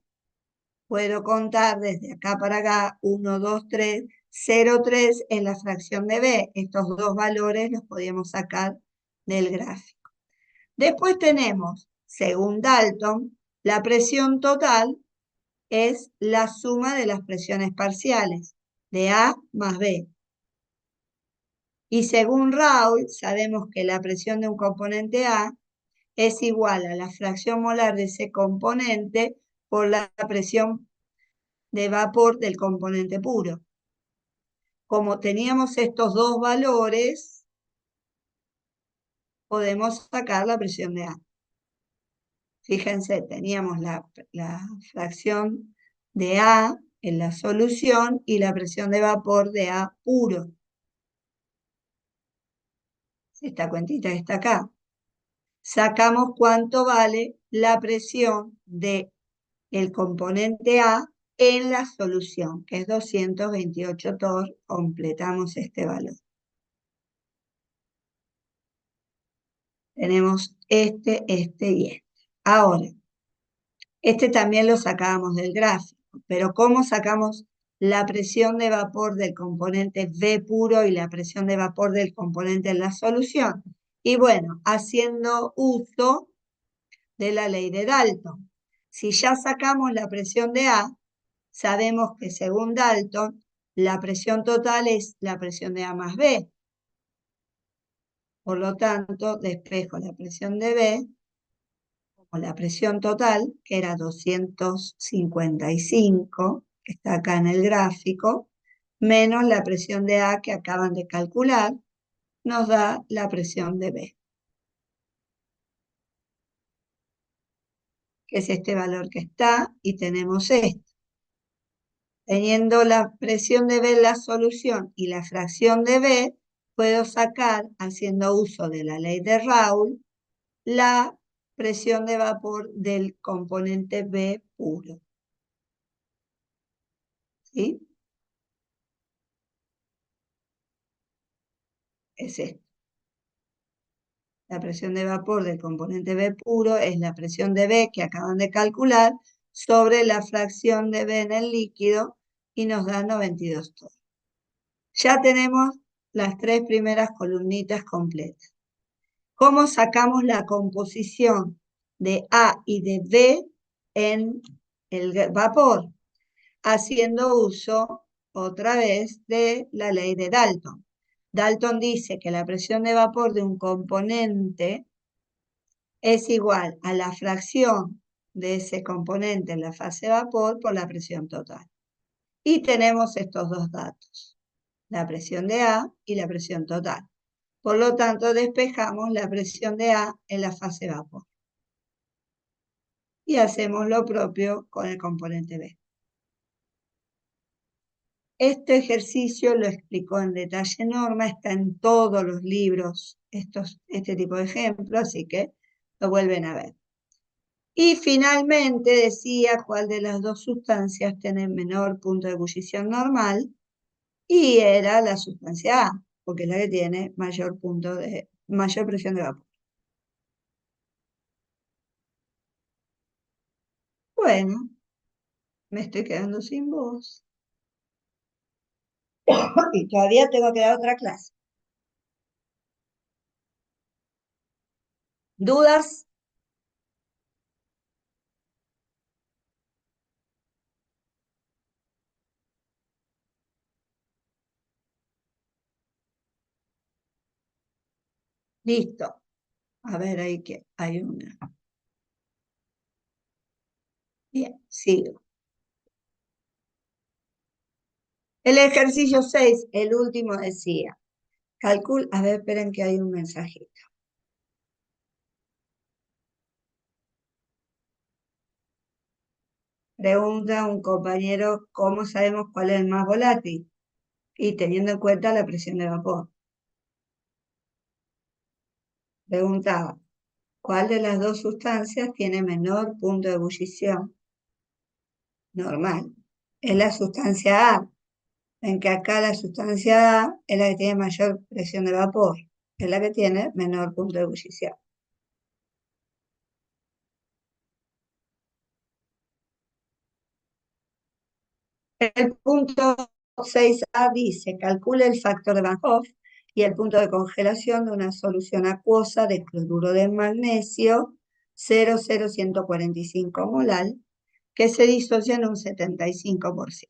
puedo contar desde acá para acá 1, 2, 3, 0,3 en la fracción de B. Estos dos valores los podíamos sacar del gráfico. Después tenemos, según Dalton, la presión total es la suma de las presiones parciales, de A más B. Y según Raoult, sabemos que la presión de un componente A es igual a la fracción molar de ese componente por la presión de vapor del componente puro. Como teníamos estos dos valores, podemos sacar la presión de A. Fíjense, teníamos la fracción de A en la solución y la presión de vapor de A puro. Esta cuentita está acá. Sacamos cuánto vale la presión del componente A en la solución, que es 228 torr. Completamos este valor. Tenemos este y este. Ahora, este también lo sacábamos del gráfico, pero ¿cómo sacamos la presión de vapor del componente B puro y la presión de vapor del componente en la solución? Y bueno, haciendo uso de la ley de Dalton. Si ya sacamos la presión de A, sabemos que según Dalton, la presión total es la presión de A más B. Por lo tanto, despejo la presión de B como la presión total, que era 255, que está acá en el gráfico, menos la presión de A que acaban de calcular, nos da la presión de B, que es este valor que está, y tenemos esto. Teniendo la presión de B en la solución y la fracción de B, puedo sacar, haciendo uso de la ley de Raoult, la presión de vapor del componente B puro. ¿Sí? es esto. La presión de vapor del componente B puro es la presión de B que acaban de calcular sobre la fracción de B en el líquido y nos da 92 tonos. Ya tenemos las tres primeras columnitas completas. ¿Cómo sacamos la composición de A y de B en el vapor? Haciendo uso otra vez de la ley de Dalton. Dalton dice que la presión de vapor de un componente es igual a la fracción de ese componente en la fase vapor por la presión total. Y tenemos estos dos datos, la presión de A y la presión total. Por lo tanto, despejamos la presión de A en la fase vapor. Y hacemos lo propio con el componente B. Este ejercicio lo explicó en detalle Norma, está en todos los libros este tipo de ejemplos, así que lo vuelven a ver. Y finalmente decía cuál de las dos sustancias tiene menor punto de ebullición normal, y era la sustancia A, porque es la que tiene mayor presión de vapor. Bueno, me estoy quedando sin voz. Y todavía tengo que dar otra clase. ¿Dudas? Listo. A ver, ahí que hay una. Bien, sigo. El ejercicio 6, el último decía, a ver, esperen que hay un mensajito. Pregunta un compañero, ¿cómo sabemos cuál es el más volátil? Y teniendo en cuenta la presión de vapor. Preguntaba, ¿cuál de las dos sustancias tiene menor punto de ebullición normal? Es la sustancia A. En que acá la sustancia A es la que tiene mayor presión de vapor, es la que tiene menor punto de ebullición. El punto 6A dice, calcule el factor de Van Hoff y el punto de congelación de una solución acuosa de cloruro de magnesio 0,0145 mol, que se disocia en un 75%.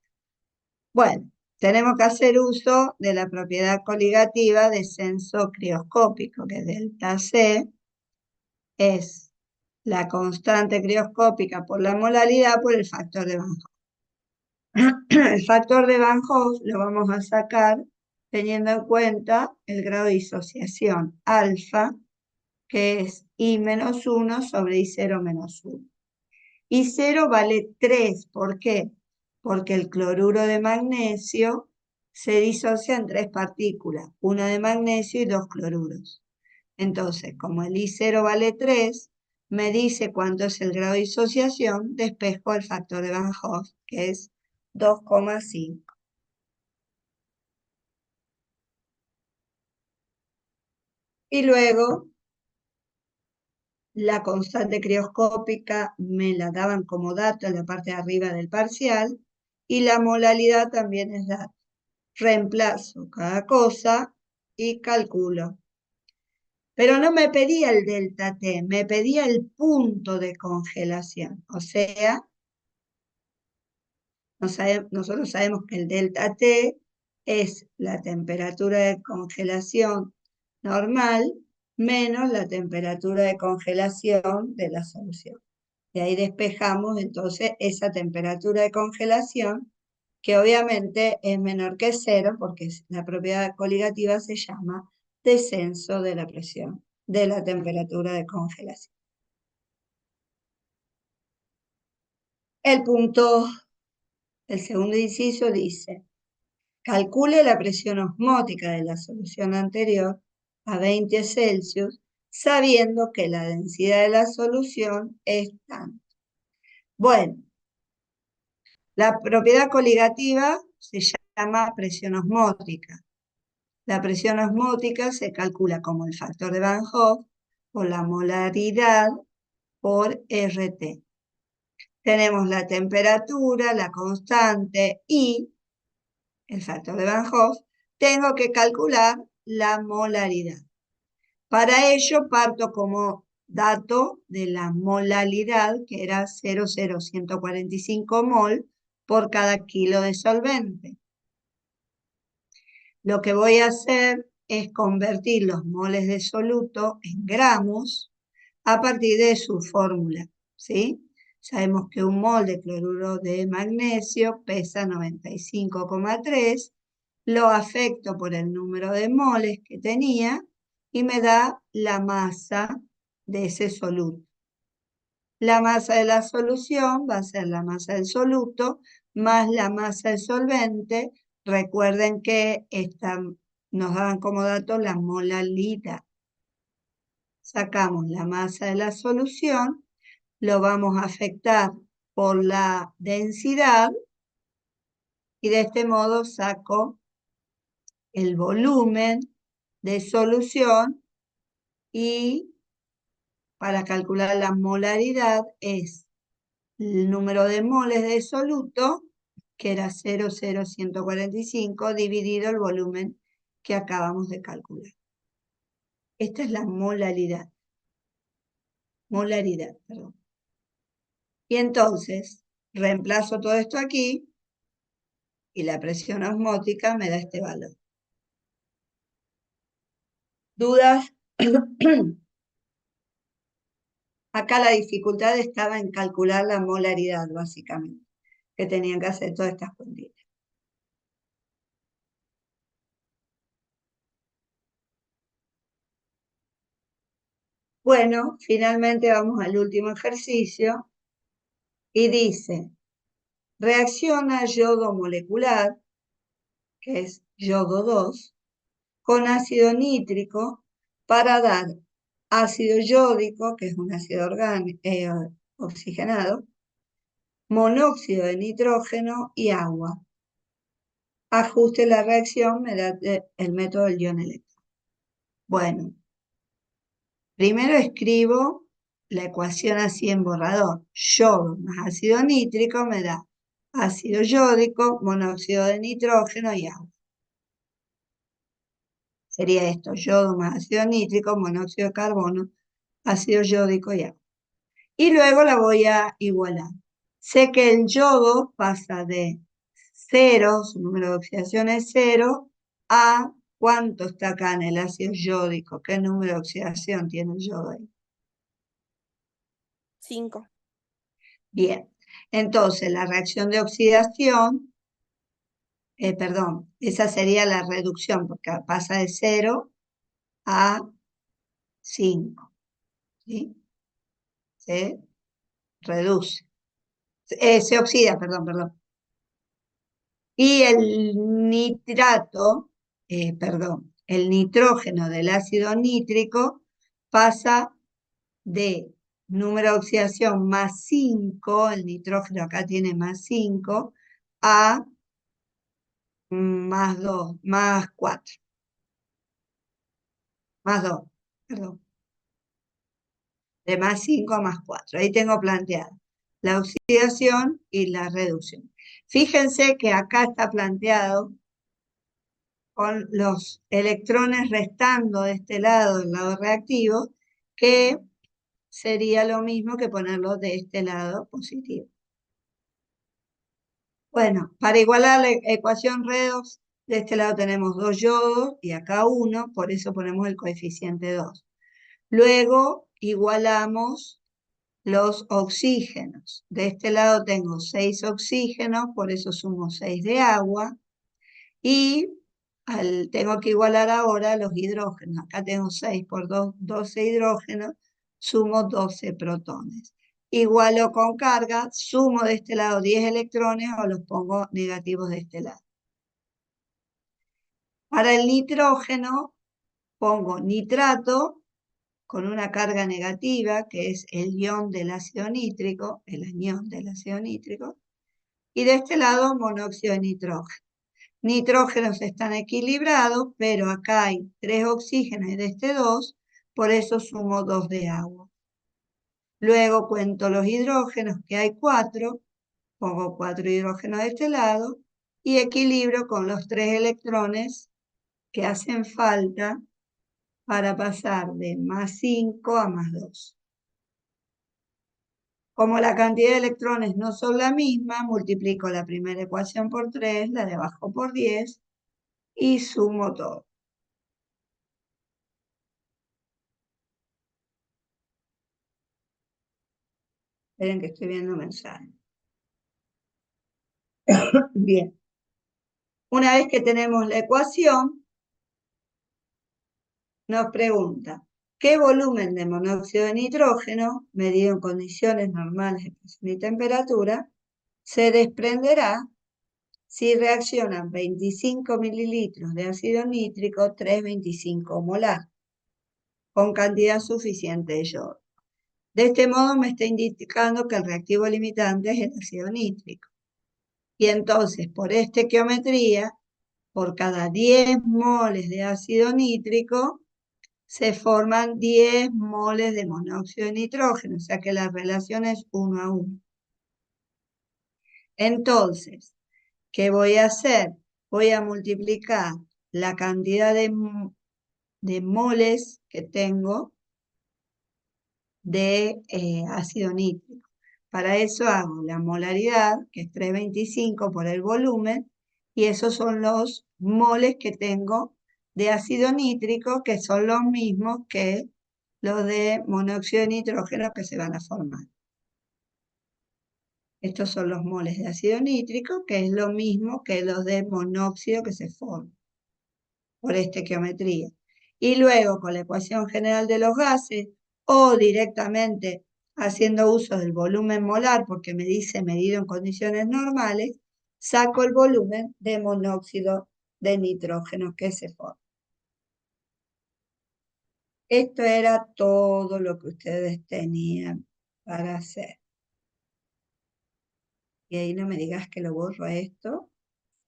Bueno, tenemos que hacer uso de la propiedad coligativa de censo crioscópico, que delta C es la constante crioscópica por la molaridad por el factor de Van Hoff. El factor de Van Hoff lo vamos a sacar teniendo en cuenta el grado de disociación alfa, que es I menos 1 sobre I0 menos 1. I0 vale 3, ¿por qué? Porque el cloruro de magnesio se disocia en tres partículas, una de magnesio y dos cloruros. Entonces, como el I0 vale 3, me dice cuánto es el grado de disociación, despejo el factor de Van Hoff, que es 2,5. Y luego, la constante crioscópica me la daban como dato en la parte de arriba del parcial, y la molaridad también es dato. Reemplazo cada cosa y calculo. Pero no me pedía el delta T, me pedía el punto de congelación. O sea, nosotros sabemos que el delta T es la temperatura de congelación normal menos la temperatura de congelación de la solución. De ahí despejamos entonces esa temperatura de congelación, que obviamente es menor que 0, porque la propiedad coligativa se llama descenso de la presión, de la temperatura de congelación. El segundo inciso dice, calcule la presión osmótica de la solución anterior a 20 Celsius, sabiendo que la densidad de la solución es tanto. Bueno, la propiedad coligativa se llama presión osmótica. La presión osmótica se calcula como el factor de Van Hoff o la molaridad por RT. Tenemos la temperatura, la constante y el factor de Van Hoff. Tengo que calcular la molaridad. Para ello parto como dato de la molaridad, que era 0,0145 mol por cada kilo de solvente. Lo que voy a hacer es convertir los moles de soluto en gramos a partir de su fórmula, ¿sí? Sabemos que un mol de cloruro de magnesio pesa 95,3, lo afecto por el número de moles que tenía y me da la masa de ese soluto. La masa de la solución va a ser la masa del soluto más la masa del solvente. Recuerden que nos daban como dato la molaridad. Sacamos la masa de la solución, lo vamos a afectar por la densidad y de este modo saco el volumen de solución y para calcular la molaridad es el número de moles de soluto, que era 0,0145, dividido el volumen que acabamos de calcular. Esta es la molaridad. Molaridad, perdón. Y entonces, reemplazo todo esto aquí y la presión osmótica me da este valor. ¿Dudas? Acá la dificultad estaba en calcular la molaridad, básicamente, que tenían que hacer todas estas cuentitas. Bueno, finalmente vamos al último ejercicio y dice, reacciona yodo molecular, que es yodo 2, con ácido nítrico para dar ácido yódico, que es un ácido oxigenado, monóxido de nitrógeno y agua. Ajuste la reacción mediante el método del ion electrón. Bueno, primero escribo la ecuación así en borrador. Yodo más ácido nítrico me da ácido yódico, monóxido de nitrógeno y agua. Sería esto, yodo más ácido nítrico, monóxido de carbono, ácido yódico y agua. Y luego la voy a igualar. Sé que el yodo pasa de 0, su número de oxidación es 0, a ¿cuánto está acá en el ácido yódico? ¿Qué número de oxidación tiene el yodo ahí? 5. Bien, entonces la reacción de oxidación, perdón, esa sería la reducción, porque pasa de 0 a 5, ¿sí? Se reduce, se oxida, perdón. Y el nitrato, el nitrógeno del ácido nítrico pasa de número de oxidación más 5, el nitrógeno acá tiene más 5, a más 2, más 4. Más 2, perdón. De más 5 a más 4. Ahí tengo planteada la oxidación y la reducción. Fíjense que acá está planteado con los electrones restando de este lado, del lado reactivo, que sería lo mismo que ponerlo de este lado positivo. Bueno, para igualar la ecuación redox, de este lado tenemos 2 yodos y acá 1, por eso ponemos el coeficiente 2. Luego igualamos los oxígenos. De este lado tengo 6 oxígenos, por eso sumo 6 de agua. Y tengo que igualar ahora los hidrógenos. Acá tengo 6 por 2, 12 hidrógenos, sumo 12 protones. Igualo con carga, sumo de este lado 10 electrones o los pongo negativos de este lado. Para el nitrógeno pongo nitrato con una carga negativa, que es el ion del ácido nítrico, el anión del ácido nítrico, y de este lado monóxido de nitrógeno. nitrógenos están equilibrados, pero acá hay 3 oxígenos y de este 2, por eso sumo 2 de agua. Luego cuento los hidrógenos, que hay 4, pongo 4 hidrógenos de este lado, y equilibro con los 3 electrones que hacen falta para pasar de +5 a +2. Como la cantidad de electrones no son la misma, multiplico la primera ecuación por 3, la de abajo por 10, y sumo todo. Esperen que estoy viendo mensajes. Bien. Una vez que tenemos la ecuación, nos pregunta, ¿qué volumen de monóxido de nitrógeno, medido en condiciones normales de presión y temperatura, se desprenderá si reaccionan 25 mililitros de ácido nítrico, 3,25 molar, con cantidad suficiente de yodo? De este modo me está indicando que el reactivo limitante es el ácido nítrico. Y entonces, por esta estequiometría, por cada 10 moles de ácido nítrico, se forman 10 moles de monóxido de nitrógeno, o sea que la relación es 1 a 1. Entonces, ¿qué voy a hacer? Voy a multiplicar la cantidad de moles que tengo de ácido nítrico. Para eso hago la molaridad, que es 3,25 por el volumen, y esos son los moles que tengo de ácido nítrico, que son los mismos que los de monóxido de nitrógeno que se van a formar. Estos son los moles de ácido nítrico, que es lo mismo que los de monóxido que se forman por estequiometría. Y luego, con la ecuación general de los gases, o directamente haciendo uso del volumen molar, porque me dice medido en condiciones normales, saco el volumen de monóxido de nitrógeno que se forma. Esto era todo lo que ustedes tenían para hacer. Y ahí no me digas que lo borro a esto,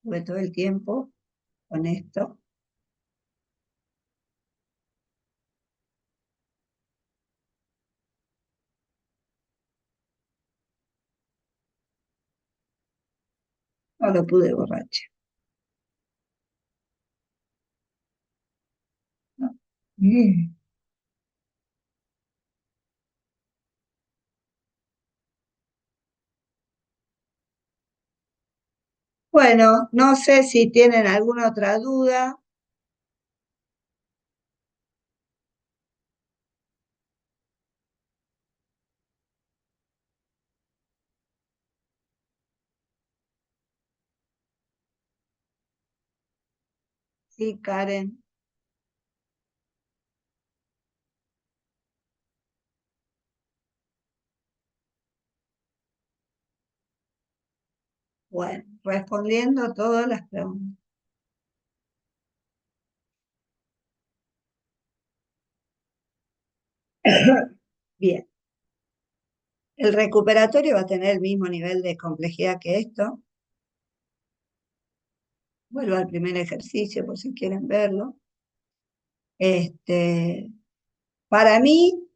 porque todo el tiempo con esto. No lo pude borrar. No. Bueno, no sé si tienen alguna otra duda. Sí, Karen. Bueno, respondiendo todas las preguntas. Bien. El recuperatorio va a tener el mismo nivel de complejidad que esto. Vuelvo al primer ejercicio por si quieren verlo. Para mí,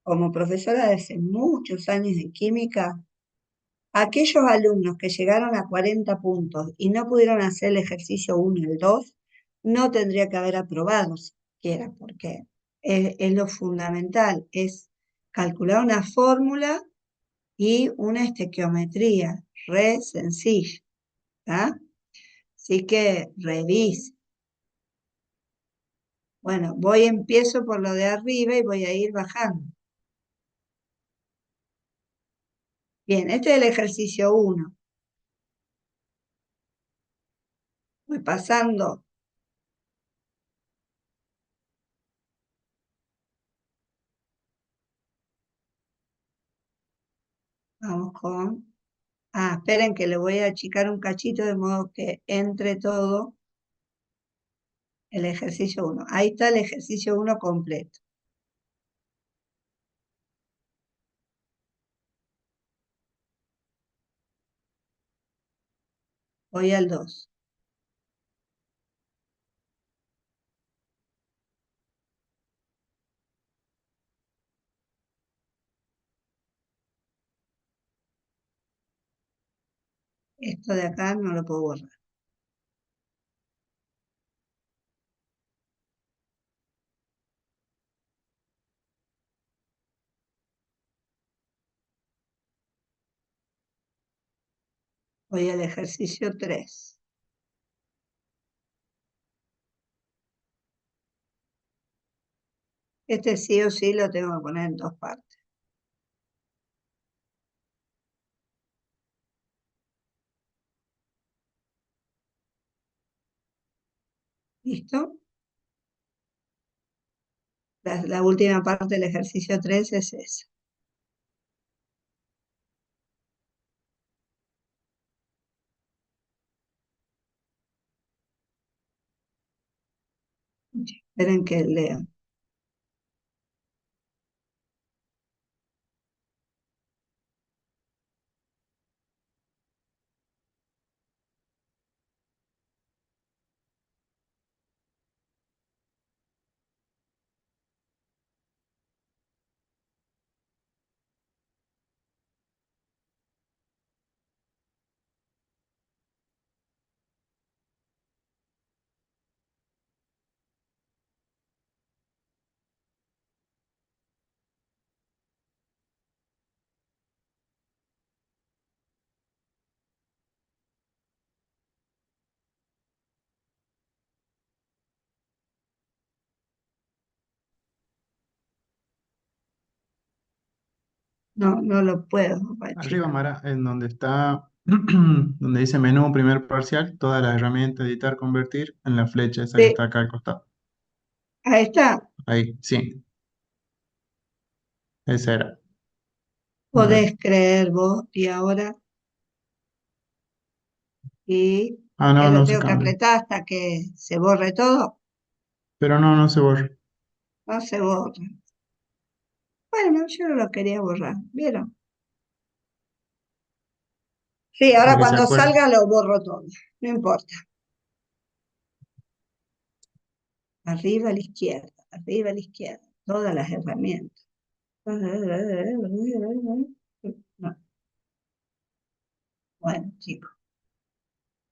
como profesora de hace muchos años en química, aquellos alumnos que llegaron a 40 puntos y no pudieron hacer el ejercicio 1 y el 2, no tendría que haber aprobado siquiera, porque es lo fundamental, es calcular una fórmula y una estequiometría, re sencilla, ¿tá? Así que revise. Bueno, empiezo por lo de arriba y voy a ir bajando. Bien, este es el ejercicio 1. Voy pasando. Vamos con... Ah, esperen que le voy a achicar un cachito de modo que entre todo el ejercicio 1. Ahí está el ejercicio 1 completo. Voy al 2. Esto de acá no lo puedo borrar. Voy al ejercicio 3. Este sí o sí lo tengo que poner en 2 partes. ¿Listo? La última parte del ejercicio 3 es esa. Esperen que leo. No, no lo puedo, Arriba, chico. Mara, en donde está, donde dice menú, primer parcial, todas las herramientas, editar, convertir, en la flecha esa que Sí, está acá al costado. ahí está. Ahí, sí, esa era. A ver. Podés creer vos. Y ahora, y Ah, que no, lo no se tengo que cambia. apretar hasta que se borre todo. Pero no, no se borra. No se borra. Bueno, yo no lo quería borrar. ¿Vieron? Sí, ahora Para que se cuando acuerde. salga lo borro todo. No importa. Arriba a la izquierda, arriba a la izquierda. Todas las herramientas. No, bueno, chicos,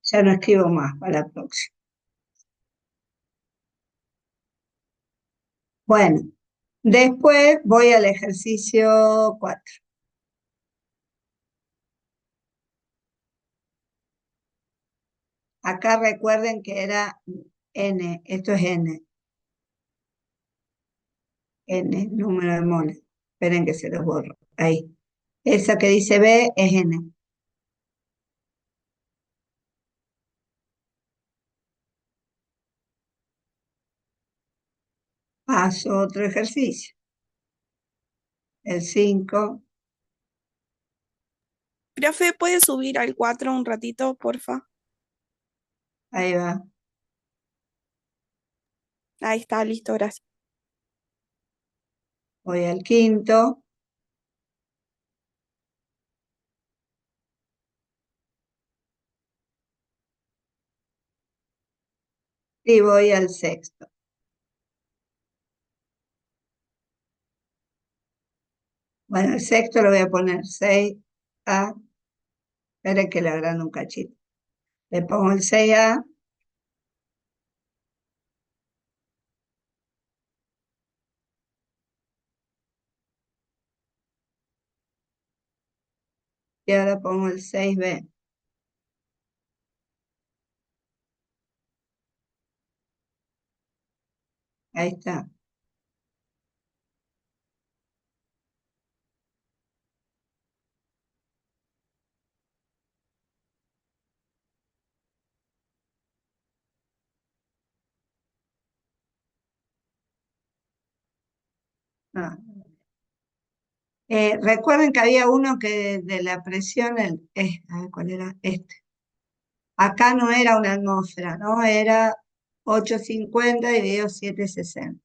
ya no escribo más para la próxima. Bueno, después voy al ejercicio 4. Acá recuerden que era N, esto es N, número de moles. Esperen que se los borro. Ahí. Esa que dice B es N. Paso otro ejercicio. El 5. Profe, ¿puede subir al 4 un ratito, porfa? Ahí va. Ahí está, listo, gracias. Voy al 5. Y voy al 6. Bueno, el sexto lo voy a poner 6A. Esperen que le agrando un cachito. Le pongo el 6A. Y ahora pongo el 6B. Ahí está. Ah. Recuerden que había uno que de la presión, a ver, ¿cuál era? Este. Acá no era una atmósfera, ¿no? Era 850 dividido 760.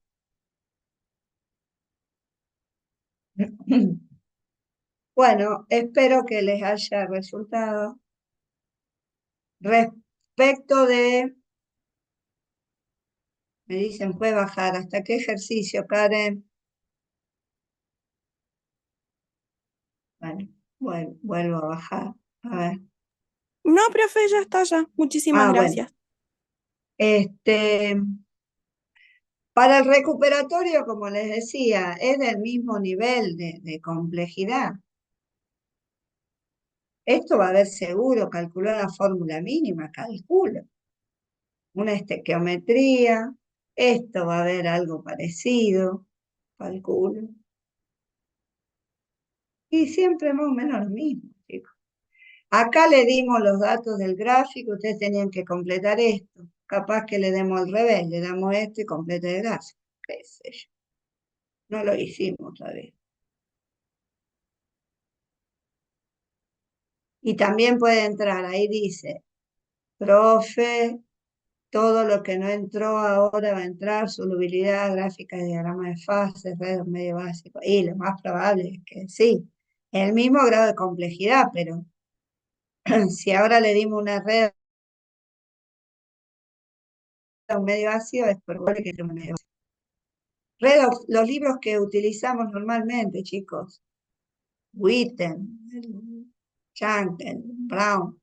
Bueno, espero que les haya resultado. Respecto de, me dicen, puede bajar. ¿Hasta qué ejercicio, Karen? Bueno, vuelvo a bajar. A ver. No, profe, ya está ya. Muchísimas Bueno. gracias. Para el recuperatorio, como les decía, es del mismo nivel de complejidad. Esto va a haber seguro, calcular la fórmula mínima, calculo. Una estequiometría, esto va a haber algo parecido, calculo. Y siempre más o menos lo mismo, chicos. Acá le dimos los datos del gráfico, ustedes tenían que completar esto. Capaz que le demos al revés, le damos esto y complete el gráfico, qué sé yo. No lo hicimos todavía. Y también puede entrar, ahí dice, profe, todo lo que no entró ahora va a entrar, solubilidad, gráfica, diagrama de fases, redes medio básico. Y lo más probable es que sí, el mismo grado de complejidad, pero si ahora le dimos una red a un medio ácido, es probable que sea un medio ácido. Los libros que utilizamos normalmente, chicos, Witten, Chankel, Brown.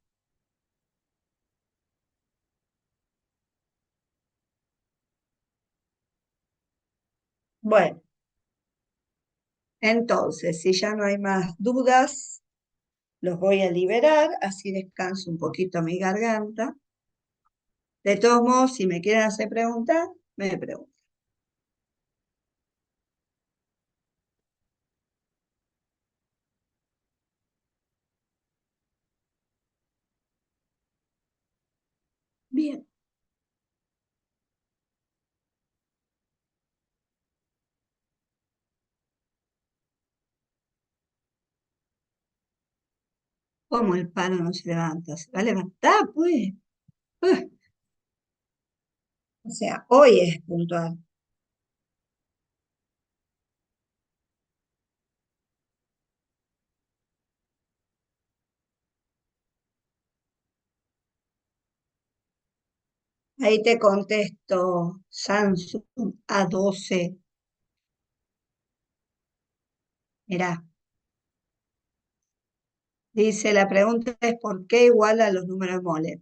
Bueno, entonces, si ya no hay más dudas, los voy a liberar, así descanso un poquito mi garganta. De todos modos, si me quieren hacer preguntas, me preguntan. Bien. ¿Cómo el palo no se levanta? ¿Se va a levantar, pues? Ah, o sea, hoy es puntual. Ahí te contesto, Samsung A12. Mirá, dice, la pregunta es ¿por qué iguala los números moles?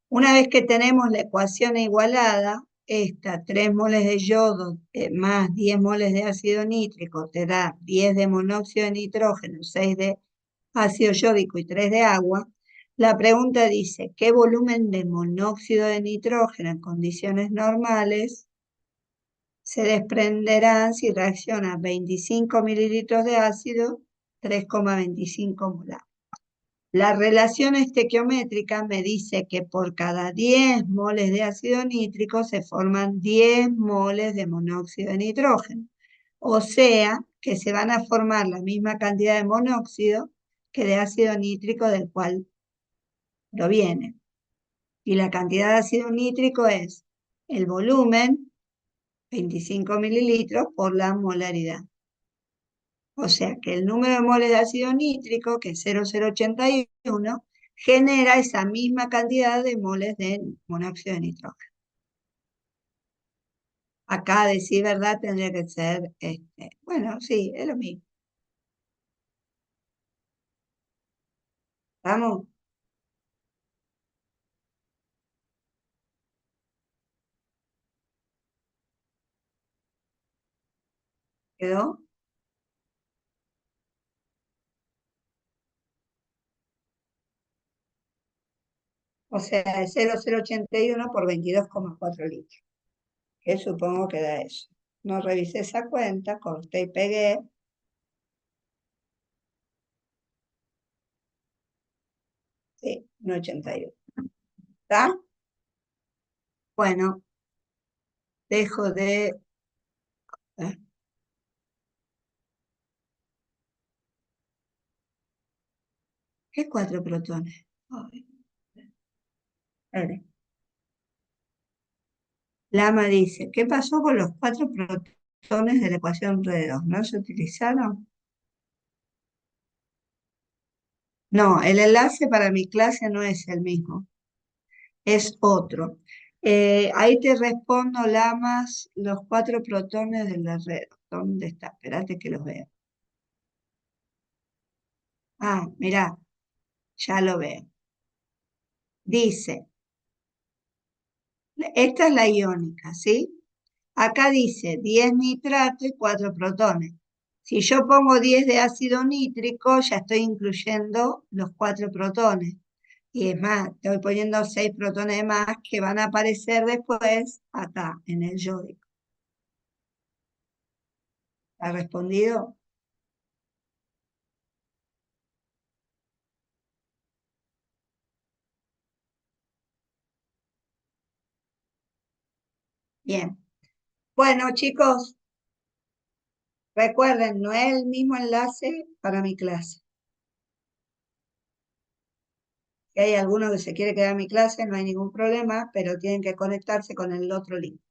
Una vez que tenemos la ecuación igualada, esta 3 moles de yodo más 10 moles de ácido nítrico te da 10 de monóxido de nitrógeno, 6 de ácido yódico y 3 de agua. La pregunta dice, ¿qué volumen de monóxido de nitrógeno en condiciones normales se desprenderán si reacciona 25 mililitros de ácido, 3,25 molar? La relación estequiométrica me dice que por cada 10 moles de ácido nítrico se forman 10 moles de monóxido de nitrógeno. O sea, que se van a formar la misma cantidad de monóxido que de ácido nítrico del cual proviene. Y la cantidad de ácido nítrico es el volumen, 25 mililitros, por la molaridad. O sea que el número de moles de ácido nítrico, que es 0,081, genera esa misma cantidad de moles de monóxido de nitrógeno. Acá, decir verdad, tendría que ser, bueno, sí, es lo mismo. ¿Vamos? ¿Quedó? O sea, es 0,081 por 22,4 litros. Que supongo que da eso. No revisé esa cuenta, corté y pegué. Sí, 1,81. ¿Está? Bueno, dejo de... ¿eh? ¿Qué 4 protones? Ay, espere. Lama dice, ¿qué pasó con los 4 protones de la ecuación R2? ¿No se utilizaron? No, el enlace para mi clase no es el mismo. es otro. Ahí te respondo, Lamas, los 4 protones del herrero. ¿Dónde está? Espérate que los veo. Ah, mirá, ya lo veo. Dice, esta es la iónica, ¿sí? Acá dice 10 nitrato y 4 protones. Si yo pongo 10 de ácido nítrico, ya estoy incluyendo los 4 protones. Y es más, estoy poniendo 6 protones más que van a aparecer después acá, en el yódico. ¿Ha respondido? Bien. Bueno, chicos, recuerden, no es el mismo enlace para mi clase. Si hay alguno que se quiere quedar en mi clase, no hay ningún problema, pero tienen que conectarse con el otro link.